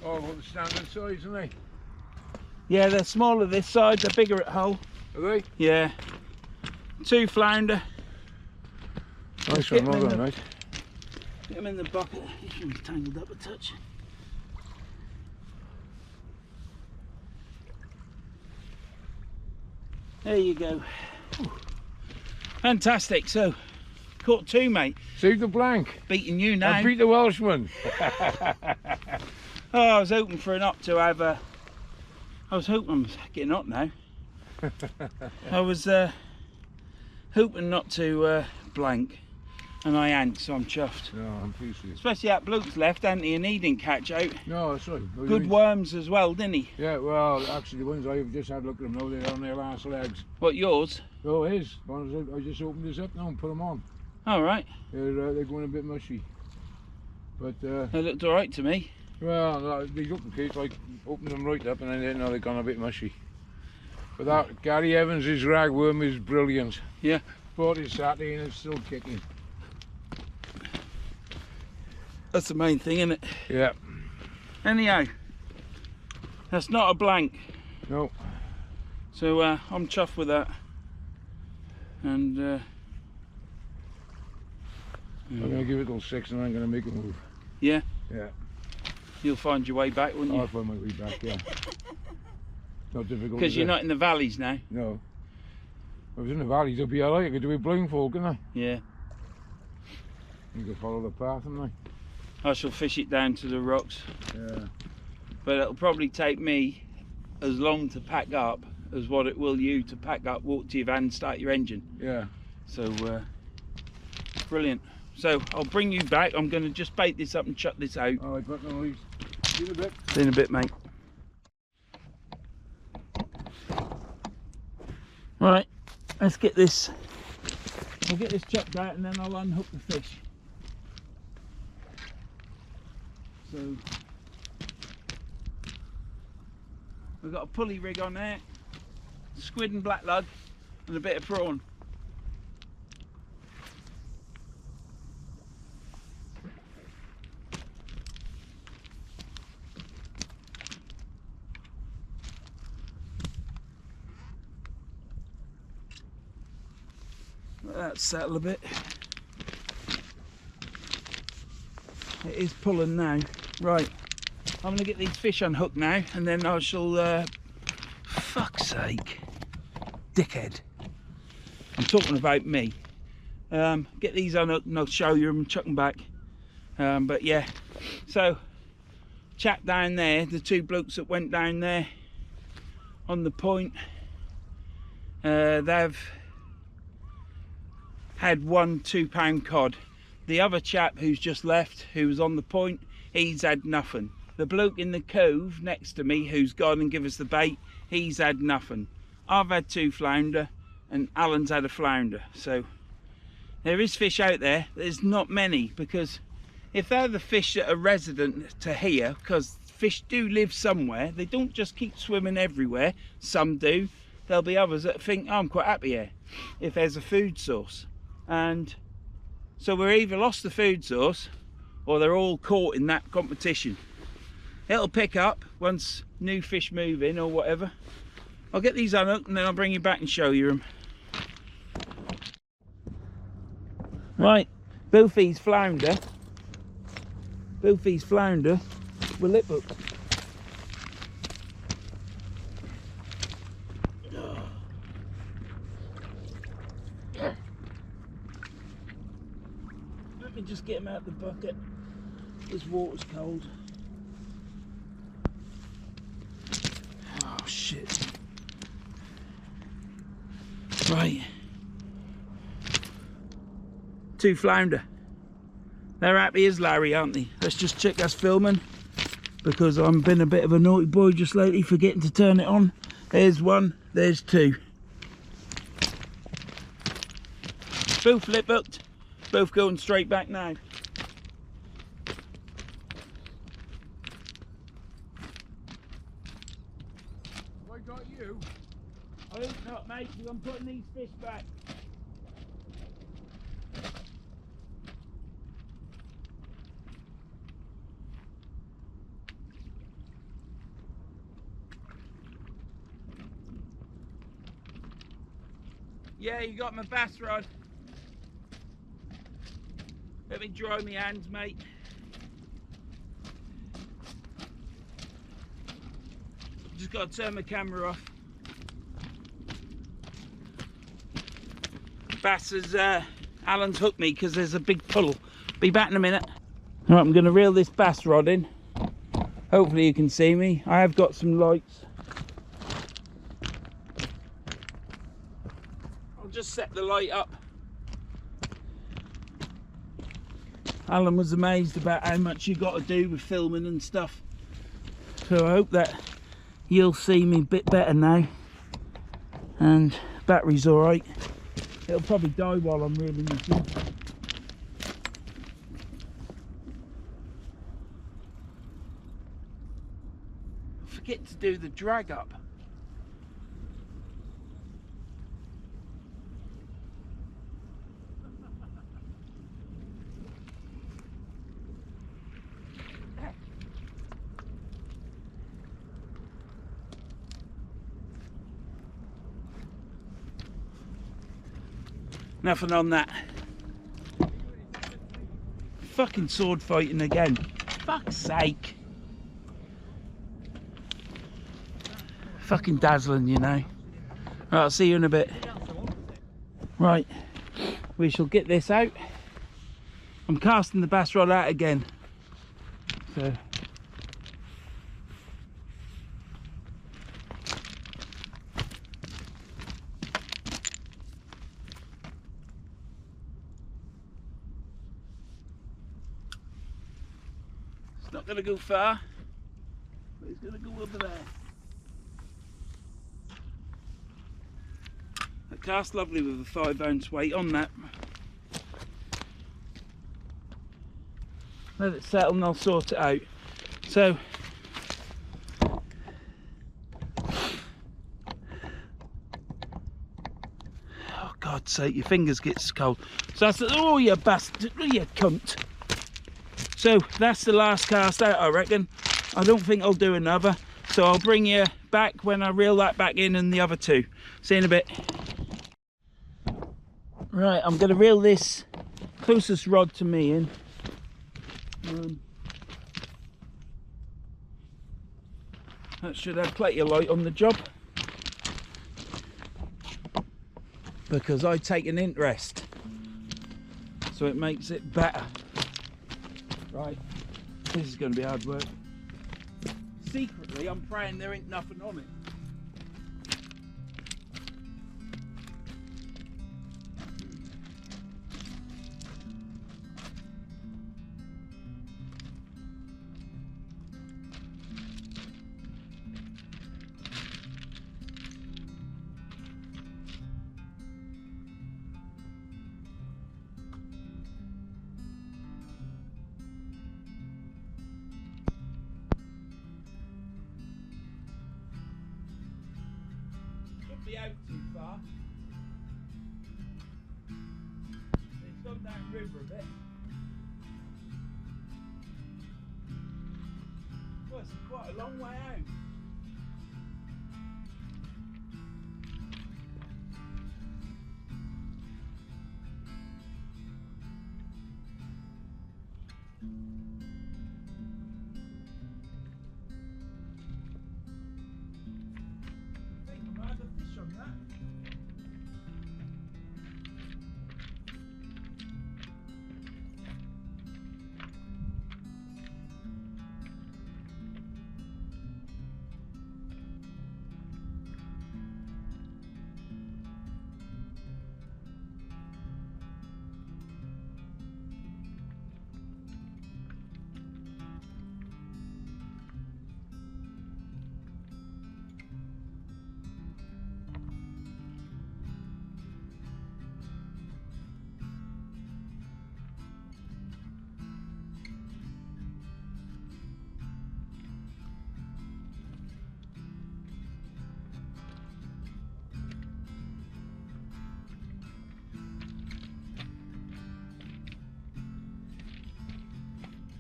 Oh, what the standard size, isn't they? Yeah, they're smaller this side, they're bigger at hull. Are they? Yeah. Two flounder. Nice one, well done, mate. Get them in the bucket. He's tangled up a touch. There you go. Fantastic. So, caught two, mate. Save the blank. Beating you now. I beat the Welshman. Oh, I was hoping for an up to have a I was hoping I'm getting up now. I was hoping not to blank, and I ain't, so I'm chuffed. No, I'm pleased with you. Especially that bloke's left, hasn't he? And he didn't catch out. No, that's right. What do you Good mean? worms as well, didn't he? Yeah, well, actually, the ones I've just had a look at them now, they're on their last legs. What, yours? Oh, his. I just opened this up now and put them on. All right. They're going a bit mushy. But, They looked all right to me. well, no, they look the case, like, opened them right up and then now they've gone a bit mushy. But that Gary Evans' ragworm is brilliant. Yeah. Bought it Saturday and it's still kicking. That's the main thing, isn't it? Yeah. Anyhow, that's not a blank. No. So I'm chuffed with that. And I'm going to give it till 6 and I'm going to make a move. yeah, Yeah. you'll find your way back, won't I'll you? find my way back, yeah. Not difficult. Because is you're it? not in the valleys now. No. If I was in the valleys, it'd be alright. I could do it blindfold, couldn't I? Yeah. You could follow the path, and I shall fish it down to the rocks. Yeah. But it'll probably take me as long to pack up as what it will you to pack up, walk to your van and start your engine. Yeah. So brilliant. So I'll bring you back. I'm going to just bait this up and chuck this out. Alright, but no worries. See you in a bit. See you in a bit, mate. Right, let's get this. I'll get this chucked out and then I'll unhook the fish. So we've got a pulley rig on there, squid and black lug, and a bit of prawn. Let that settle a bit. It is pulling now. Right, I'm going to get these fish unhooked now and then I shall, fuck's sake, dickhead. I'm talking about me. Get these unhooked and I'll show you them and chuck them back. But yeah, so chap down there, the two blokes that went down there on the point, they've had 1 2-pound cod. The other chap who's just left, who was on the point, he's had nothing. The bloke in the cove next to me who's gone and give us the bait, he's had nothing. I've had 2 flounder and Alan's had a flounder. So there is fish out there. There's not many, because if they're the fish that are resident to here, because fish do live somewhere, they don't just keep swimming everywhere. Some do. There'll be others that think, oh, I'm quite happy here if there's a food source. And so we're either lost the food source or they're all caught in that competition. It'll pick up once new fish move in or whatever. I'll get these unhooked and then I'll bring you back and show you them. Right, both these flounder were lip hooked. Let me just get them out of the bucket. This water's cold. Oh shit. Right. 2 flounder. They're happy as Larry, aren't they? Let's just check us filming, because I've been a bit of a naughty boy just lately, forgetting to turn it on. There's 1, there's 2. Both lip hooked. Both going straight back now. I got you. I hope not, mate, because I'm putting these fish back. Yeah, you got my bass rod. Let me dry my hands, mate. Just got to turn my camera off. Bass has, Alan's hooked me because there's a big puddle. Be back in a minute. All right, I'm going to reel this bass rod in. Hopefully you can see me. I have got some lights just set the light up. Alan was amazed about how much you got to do with filming and stuff. So I hope that you'll see me a bit better now. And battery's alright. It'll probably die while I'm reeling this in. Forget to do the drag up. Nothing on that. Fucking sword fighting again. Fuck's sake. Fucking dazzling, you know. Right, I'll see you in a bit. Right, we shall get this out. I'm casting the bass rod out again. So. It's not going to go far, but it's going to go over there. That cast lovely with a 5 ounce weight on that. Let it settle and I'll sort it out. So, oh God's sake, your fingers get cold. So that's, oh you bastard, oh you cunt. So that's the last cast out, I reckon. I don't think I'll do another. So I'll bring you back when I reel that back in and the other two. See you in a bit. Right, I'm going to reel this closest rod to me in. That should have plenty of light on the job. Because I take an interest. So it makes it better. Right, this is going to be hard work. Secretly, I'm praying there ain't nothing on it. Be out too far. It's gone down river a bit. Well, it's quite a long way out.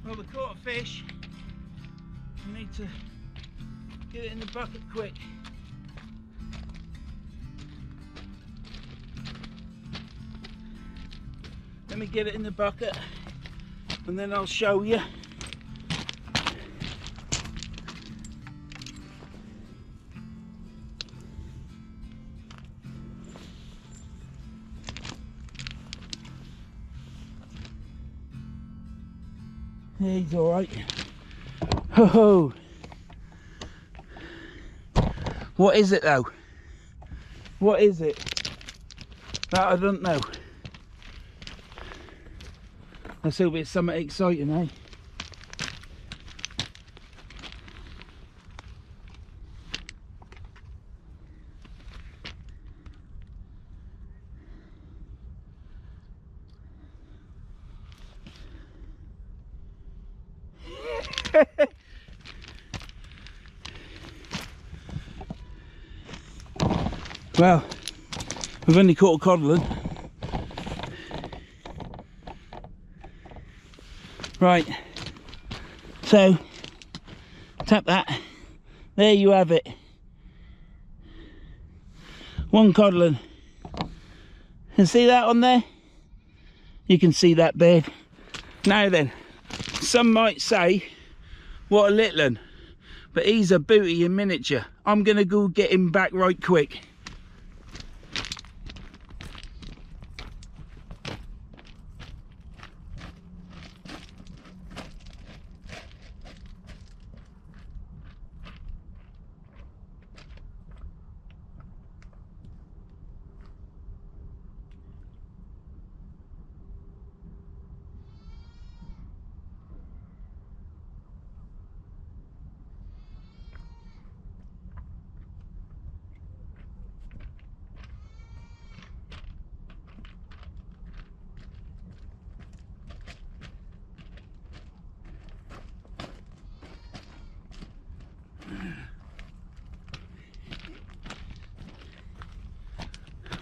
Well, we caught a fish. We need to get it in the bucket quick. Let me get it in the bucket and then I'll show you. Yeah, he's alright. Ho ho! What is it though? What is it? That I don't know. Let's hope it's something exciting, eh? Well, we've only caught a codlin. Right, so tap that. There you have it. One codlin. And see that on there? You can see that bed. Now then, some might say, what a little un, but he's a booty in miniature. I'm gonna go get him back right quick.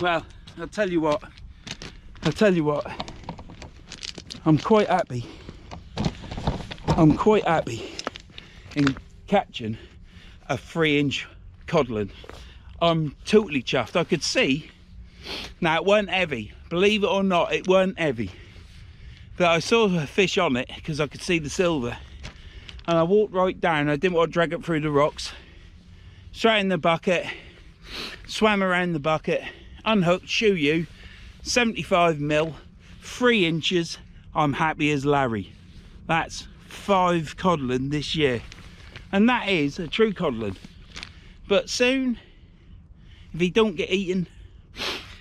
Well, I'll tell you what, I'm quite happy in catching a 3-inch codlin. I'm totally chuffed. I could see, now it weren't heavy, believe it or not, it weren't heavy, but I saw a fish on it because I could see the silver, and I walked right down. I didn't want to drag it through the rocks, straight in the bucket, swam around the bucket, unhooked, shoe you, 75mm, 3 inches. I'm happy as Larry. That's 5 codlin this year, and that is a true codlin. But soon, if he don't get eaten,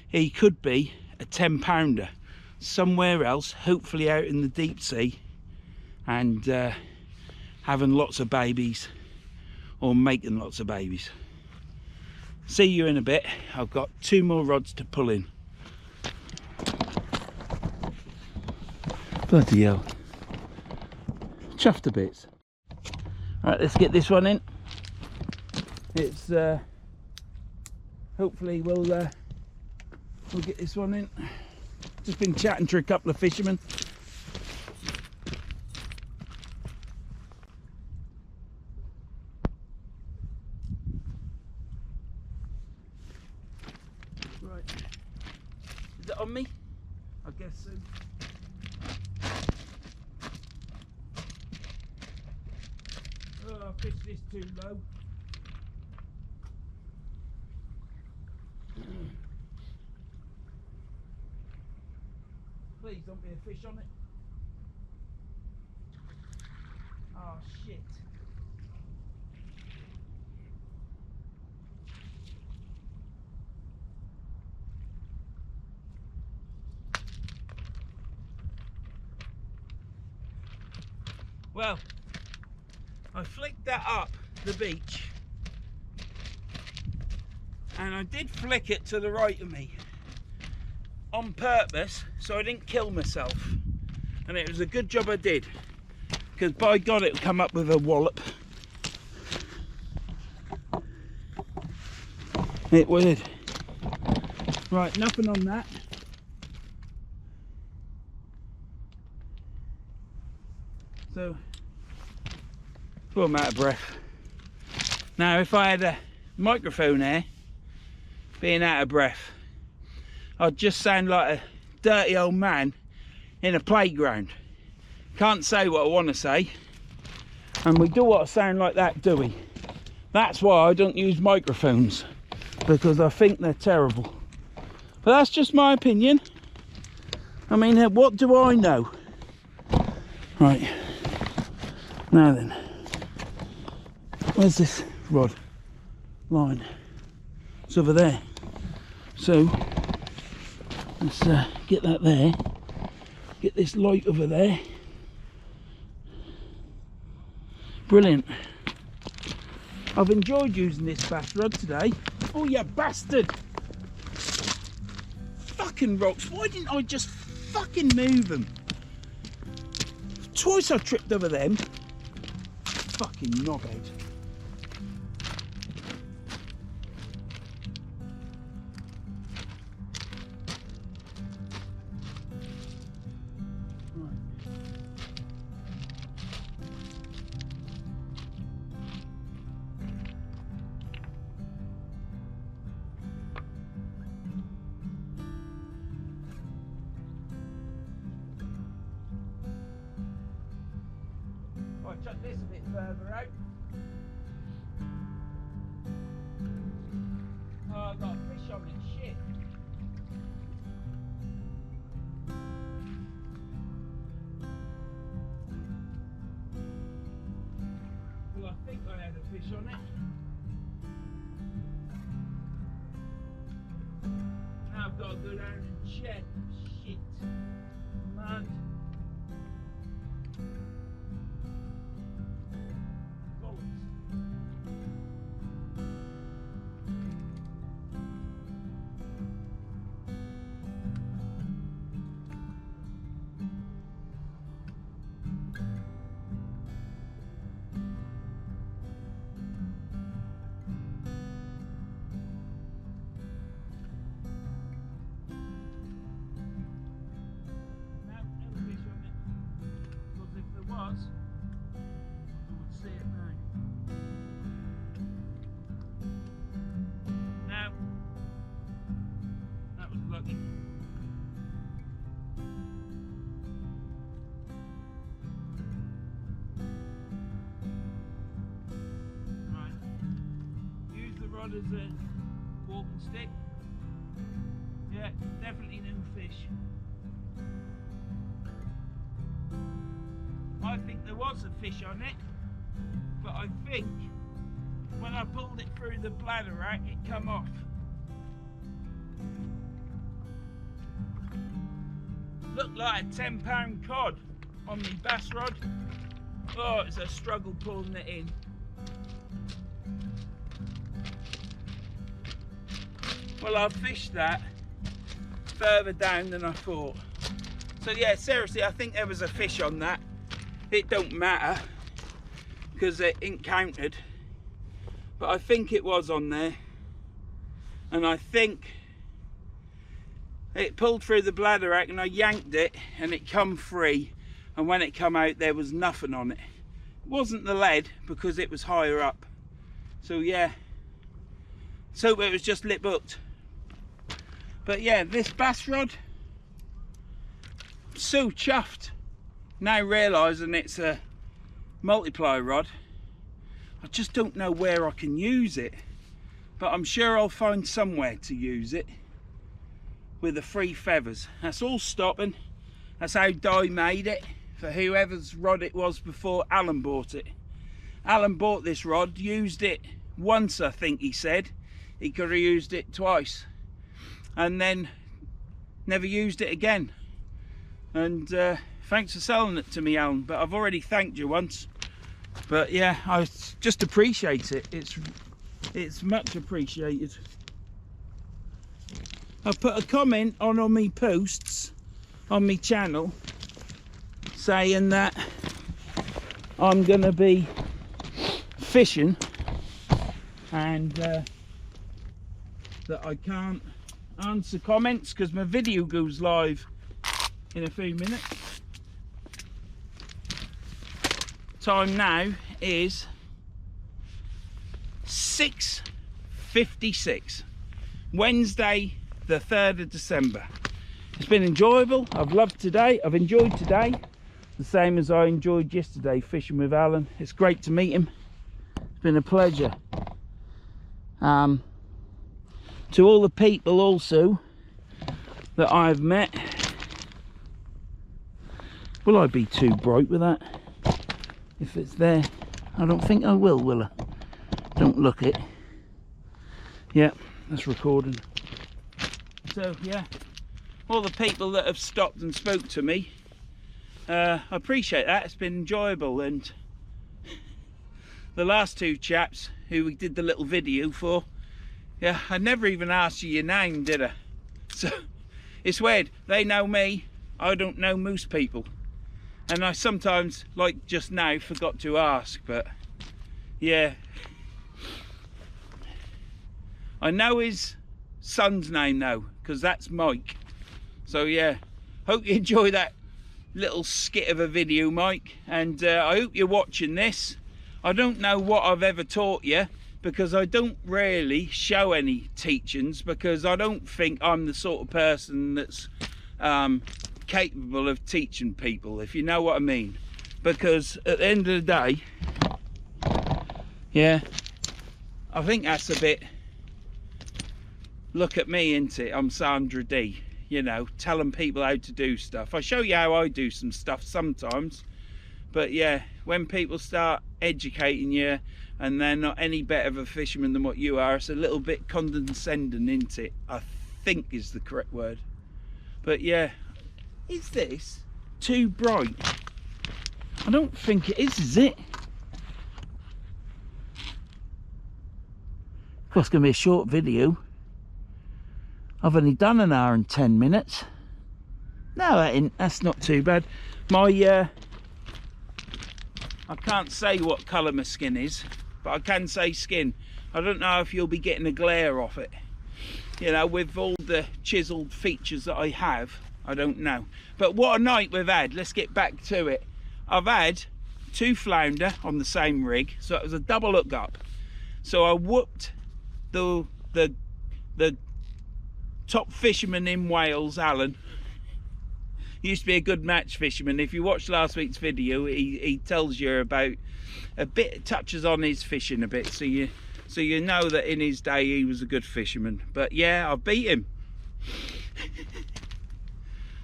he could be a 10-pounder somewhere else, hopefully out in the deep sea, and having lots of babies or making lots of babies. See you in a bit. I've got 2 more rods to pull in. Bloody hell. Chuffed to bits. Right, let's get this one in. It's hopefully we'll get this one in. Just been chatting to a couple of fishermen. Right, is it on me? I guess so. Oh, I fished this too low. Please don't be a fish on it. Oh shit. Well, I flicked that up the beach, and I did flick it to the right of me on purpose so I didn't kill myself, and it was a good job I did, because by God it would come up with a wallop. It would. Right, nothing on that. So, well, I'm out of breath. Now, if I had a microphone here, being out of breath, I'd just sound like a dirty old man in a playground. Can't say what I want to say, and we do want to sound like that, do we? That's why I don't use microphones, because I think they're terrible. But that's just my opinion. I mean, what do I know? Right, now then, where's this rod line? It's over there. So Let's get that there. Get this light over there. Brilliant. I've enjoyed using this bass rod today. Oh, you bastard! Fucking rocks. Why didn't I just fucking move them? Twice I tripped over them. Fucking knobhead. I'll chuck this a bit further out. Oh, I've got a fish on it, shit. Well, I think I had a fish on it. Now I've got to go down and check. Shit. Mud. I would see it now. Now, that was lucky. Right, use the rod as a walking stick. Yeah, definitely no fish. I think there was a fish on it, but I think when I pulled it through the bladder rack, it come off. Looked like a 10-pound cod on the bass rod. Oh, it's a struggle pulling it in. Well, I fished that further down than I thought. So yeah, seriously, I think there was a fish on that. It don't matter because it ain't counted, but I think it was on there, and I think it pulled through the bladder rack and I yanked it and it come free, and when it come out there was nothing on it. It wasn't the lead because it was higher up. So yeah, so it was just lip hooked. But yeah, this bass rod, so chuffed. Now realising it's a multiply rod, I just don't know where I can use it, but I'm sure I'll find somewhere to use it with the 3 feathers. That's all stopping. That's how Di made it for whoever's rod it was before Alan bought it. Alan bought this rod, used it once, I think he said. He could have used it twice and then never used it again. And thanks for selling it to me, Alan, but I've already thanked you once. But yeah, I just appreciate it. It's much appreciated. I put a comment on me posts on my channel saying that I'm gonna be fishing and that I can't answer comments because my video goes live in a few minutes. Time now is 6:56, Wednesday the 3rd of December. It's been enjoyable. I've loved today. I've enjoyed today the same as I enjoyed yesterday fishing with Alan. It's great to meet him. It's been a pleasure. To all the people also that I've met. Will I be too bright with that? If it's there, I don't think I will I? Don't look it. Yeah, that's recording. So yeah, all the people that have stopped and spoke to me. I appreciate that. It's been enjoyable. And the last two chaps who we did the little video for, yeah, I never even asked you your name, did I? So it's weird. They know me, I don't know most people. And I sometimes, like just now, forgot to ask, but yeah. I know his son's name though, because that's Mike. So yeah, hope you enjoy that little skit of a video, Mike. And I hope you're watching this. I don't know what I've ever taught you, because I don't really show any teachings, because I don't think I'm the sort of person that's capable of teaching people, if you know what I mean. Because at the end of the day, yeah, I think that's a bit, look at me, ain't it? I'm Sandra D, you know, telling people how to do stuff. I show you how I do some stuff sometimes, but yeah, when people start educating you and they're not any better of a fisherman than what you are, it's a little bit condescending, isn't it? I think is the correct word. But yeah, is this too bright? I don't think it is it? Of course, it's going to be a short video. I've only done an hour and 10 minutes. No, that ain't, that's not too bad. My I can't say what colour my skin is, but I can say skin. I don't know if you'll be getting a glare off it, you know, with all the chiselled features that I have. I don't know. But what a night we've had. Let's get back to it. I've had 2 flounder on the same rig, so it was a double hook up. So I whooped the top fisherman in Wales, Alan. He used to be a good match fisherman. If you watched last week's video, he tells you about a bit, touches on his fishing a bit, so you know that in his day he was a good fisherman. But yeah, I beat him.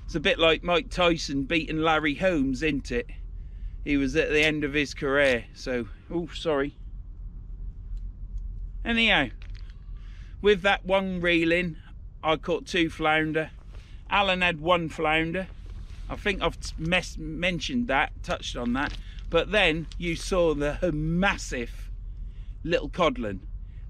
It's a bit like Mike Tyson beating Larry Holmes, isn't it? He was at the end of his career, so, oh, sorry. Anyhow, with that one reel in, I caught 2 flounder. Alan had 1 flounder. I think I've mentioned that, touched on that. But then you saw the massive little codlin.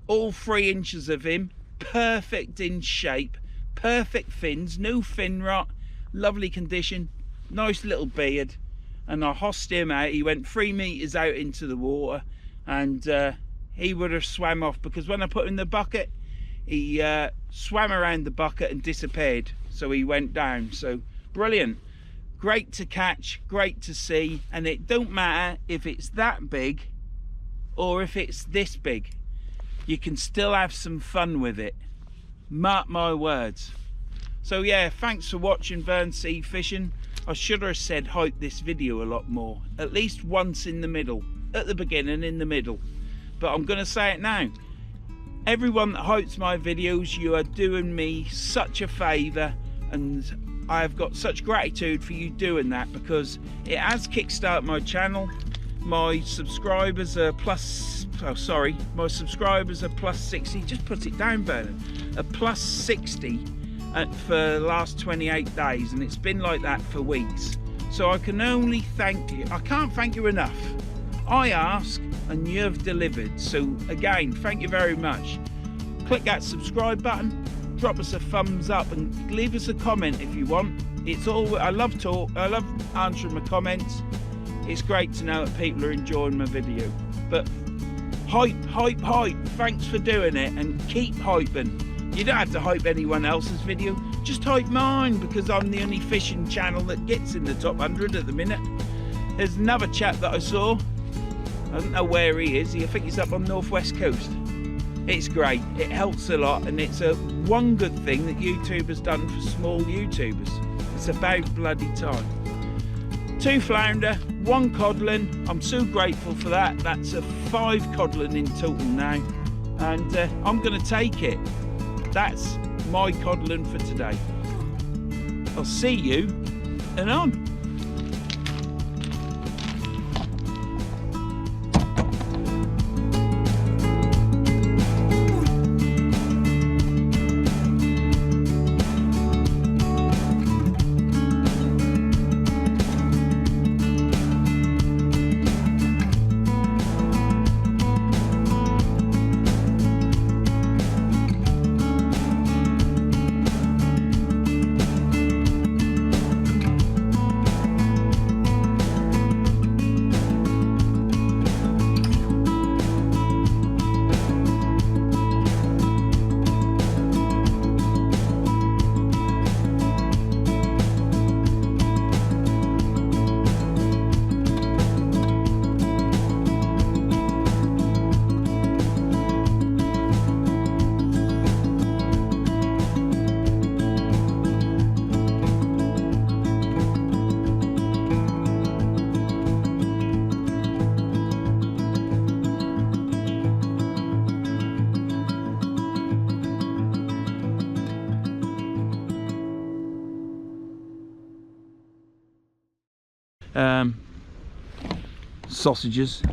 All 3 inches of him, perfect in shape, perfect fins, no fin rot, lovely condition, nice little beard. And I hossed him out. He went 3 meters out into the water, and he would have swam off, because when I put him in the bucket, he swam around the bucket and disappeared, so he went down. So brilliant, great to catch, great to see. And it don't matter if it's that big or if it's this big, you can still have some fun with it, mark my words. So yeah, thanks for watching Verns Sea Fishing. I should have said hype this video a lot more, at least once in the middle, at the beginning, in the middle, but I'm gonna say it now. Everyone that hypes my videos, you are doing me such a favour, and I've got such gratitude for you doing that, because it has kickstarted my channel. My subscribers are plus, oh sorry, my subscribers are plus 60, just put it down, Bernard, are plus 60 for the last 28 days, and it's been like that for weeks. So I can only thank you. I can't thank you enough. I ask and you've delivered. So again, thank you very much. Click that subscribe button, drop us a thumbs up, and leave us a comment if you want. It's all, I love answering my comments. It's great to know that people are enjoying my video. But hype, hype, hype, thanks for doing it, and keep hyping. You don't have to hype anyone else's video, just hype mine, because I'm the only fishing channel that gets in the top 100 at the minute. There's another chap that I saw, I don't know where he is, I think he's up on Northwest Coast. It's great, it helps a lot, and it's a one good thing that YouTube has done for small YouTubers. It's about bloody time. 2 flounder, 1 codlin, I'm so grateful for that. That's a 5 codlin in total now, and I'm going to take it. That's my codlin for today. I'll see you and on. sausages.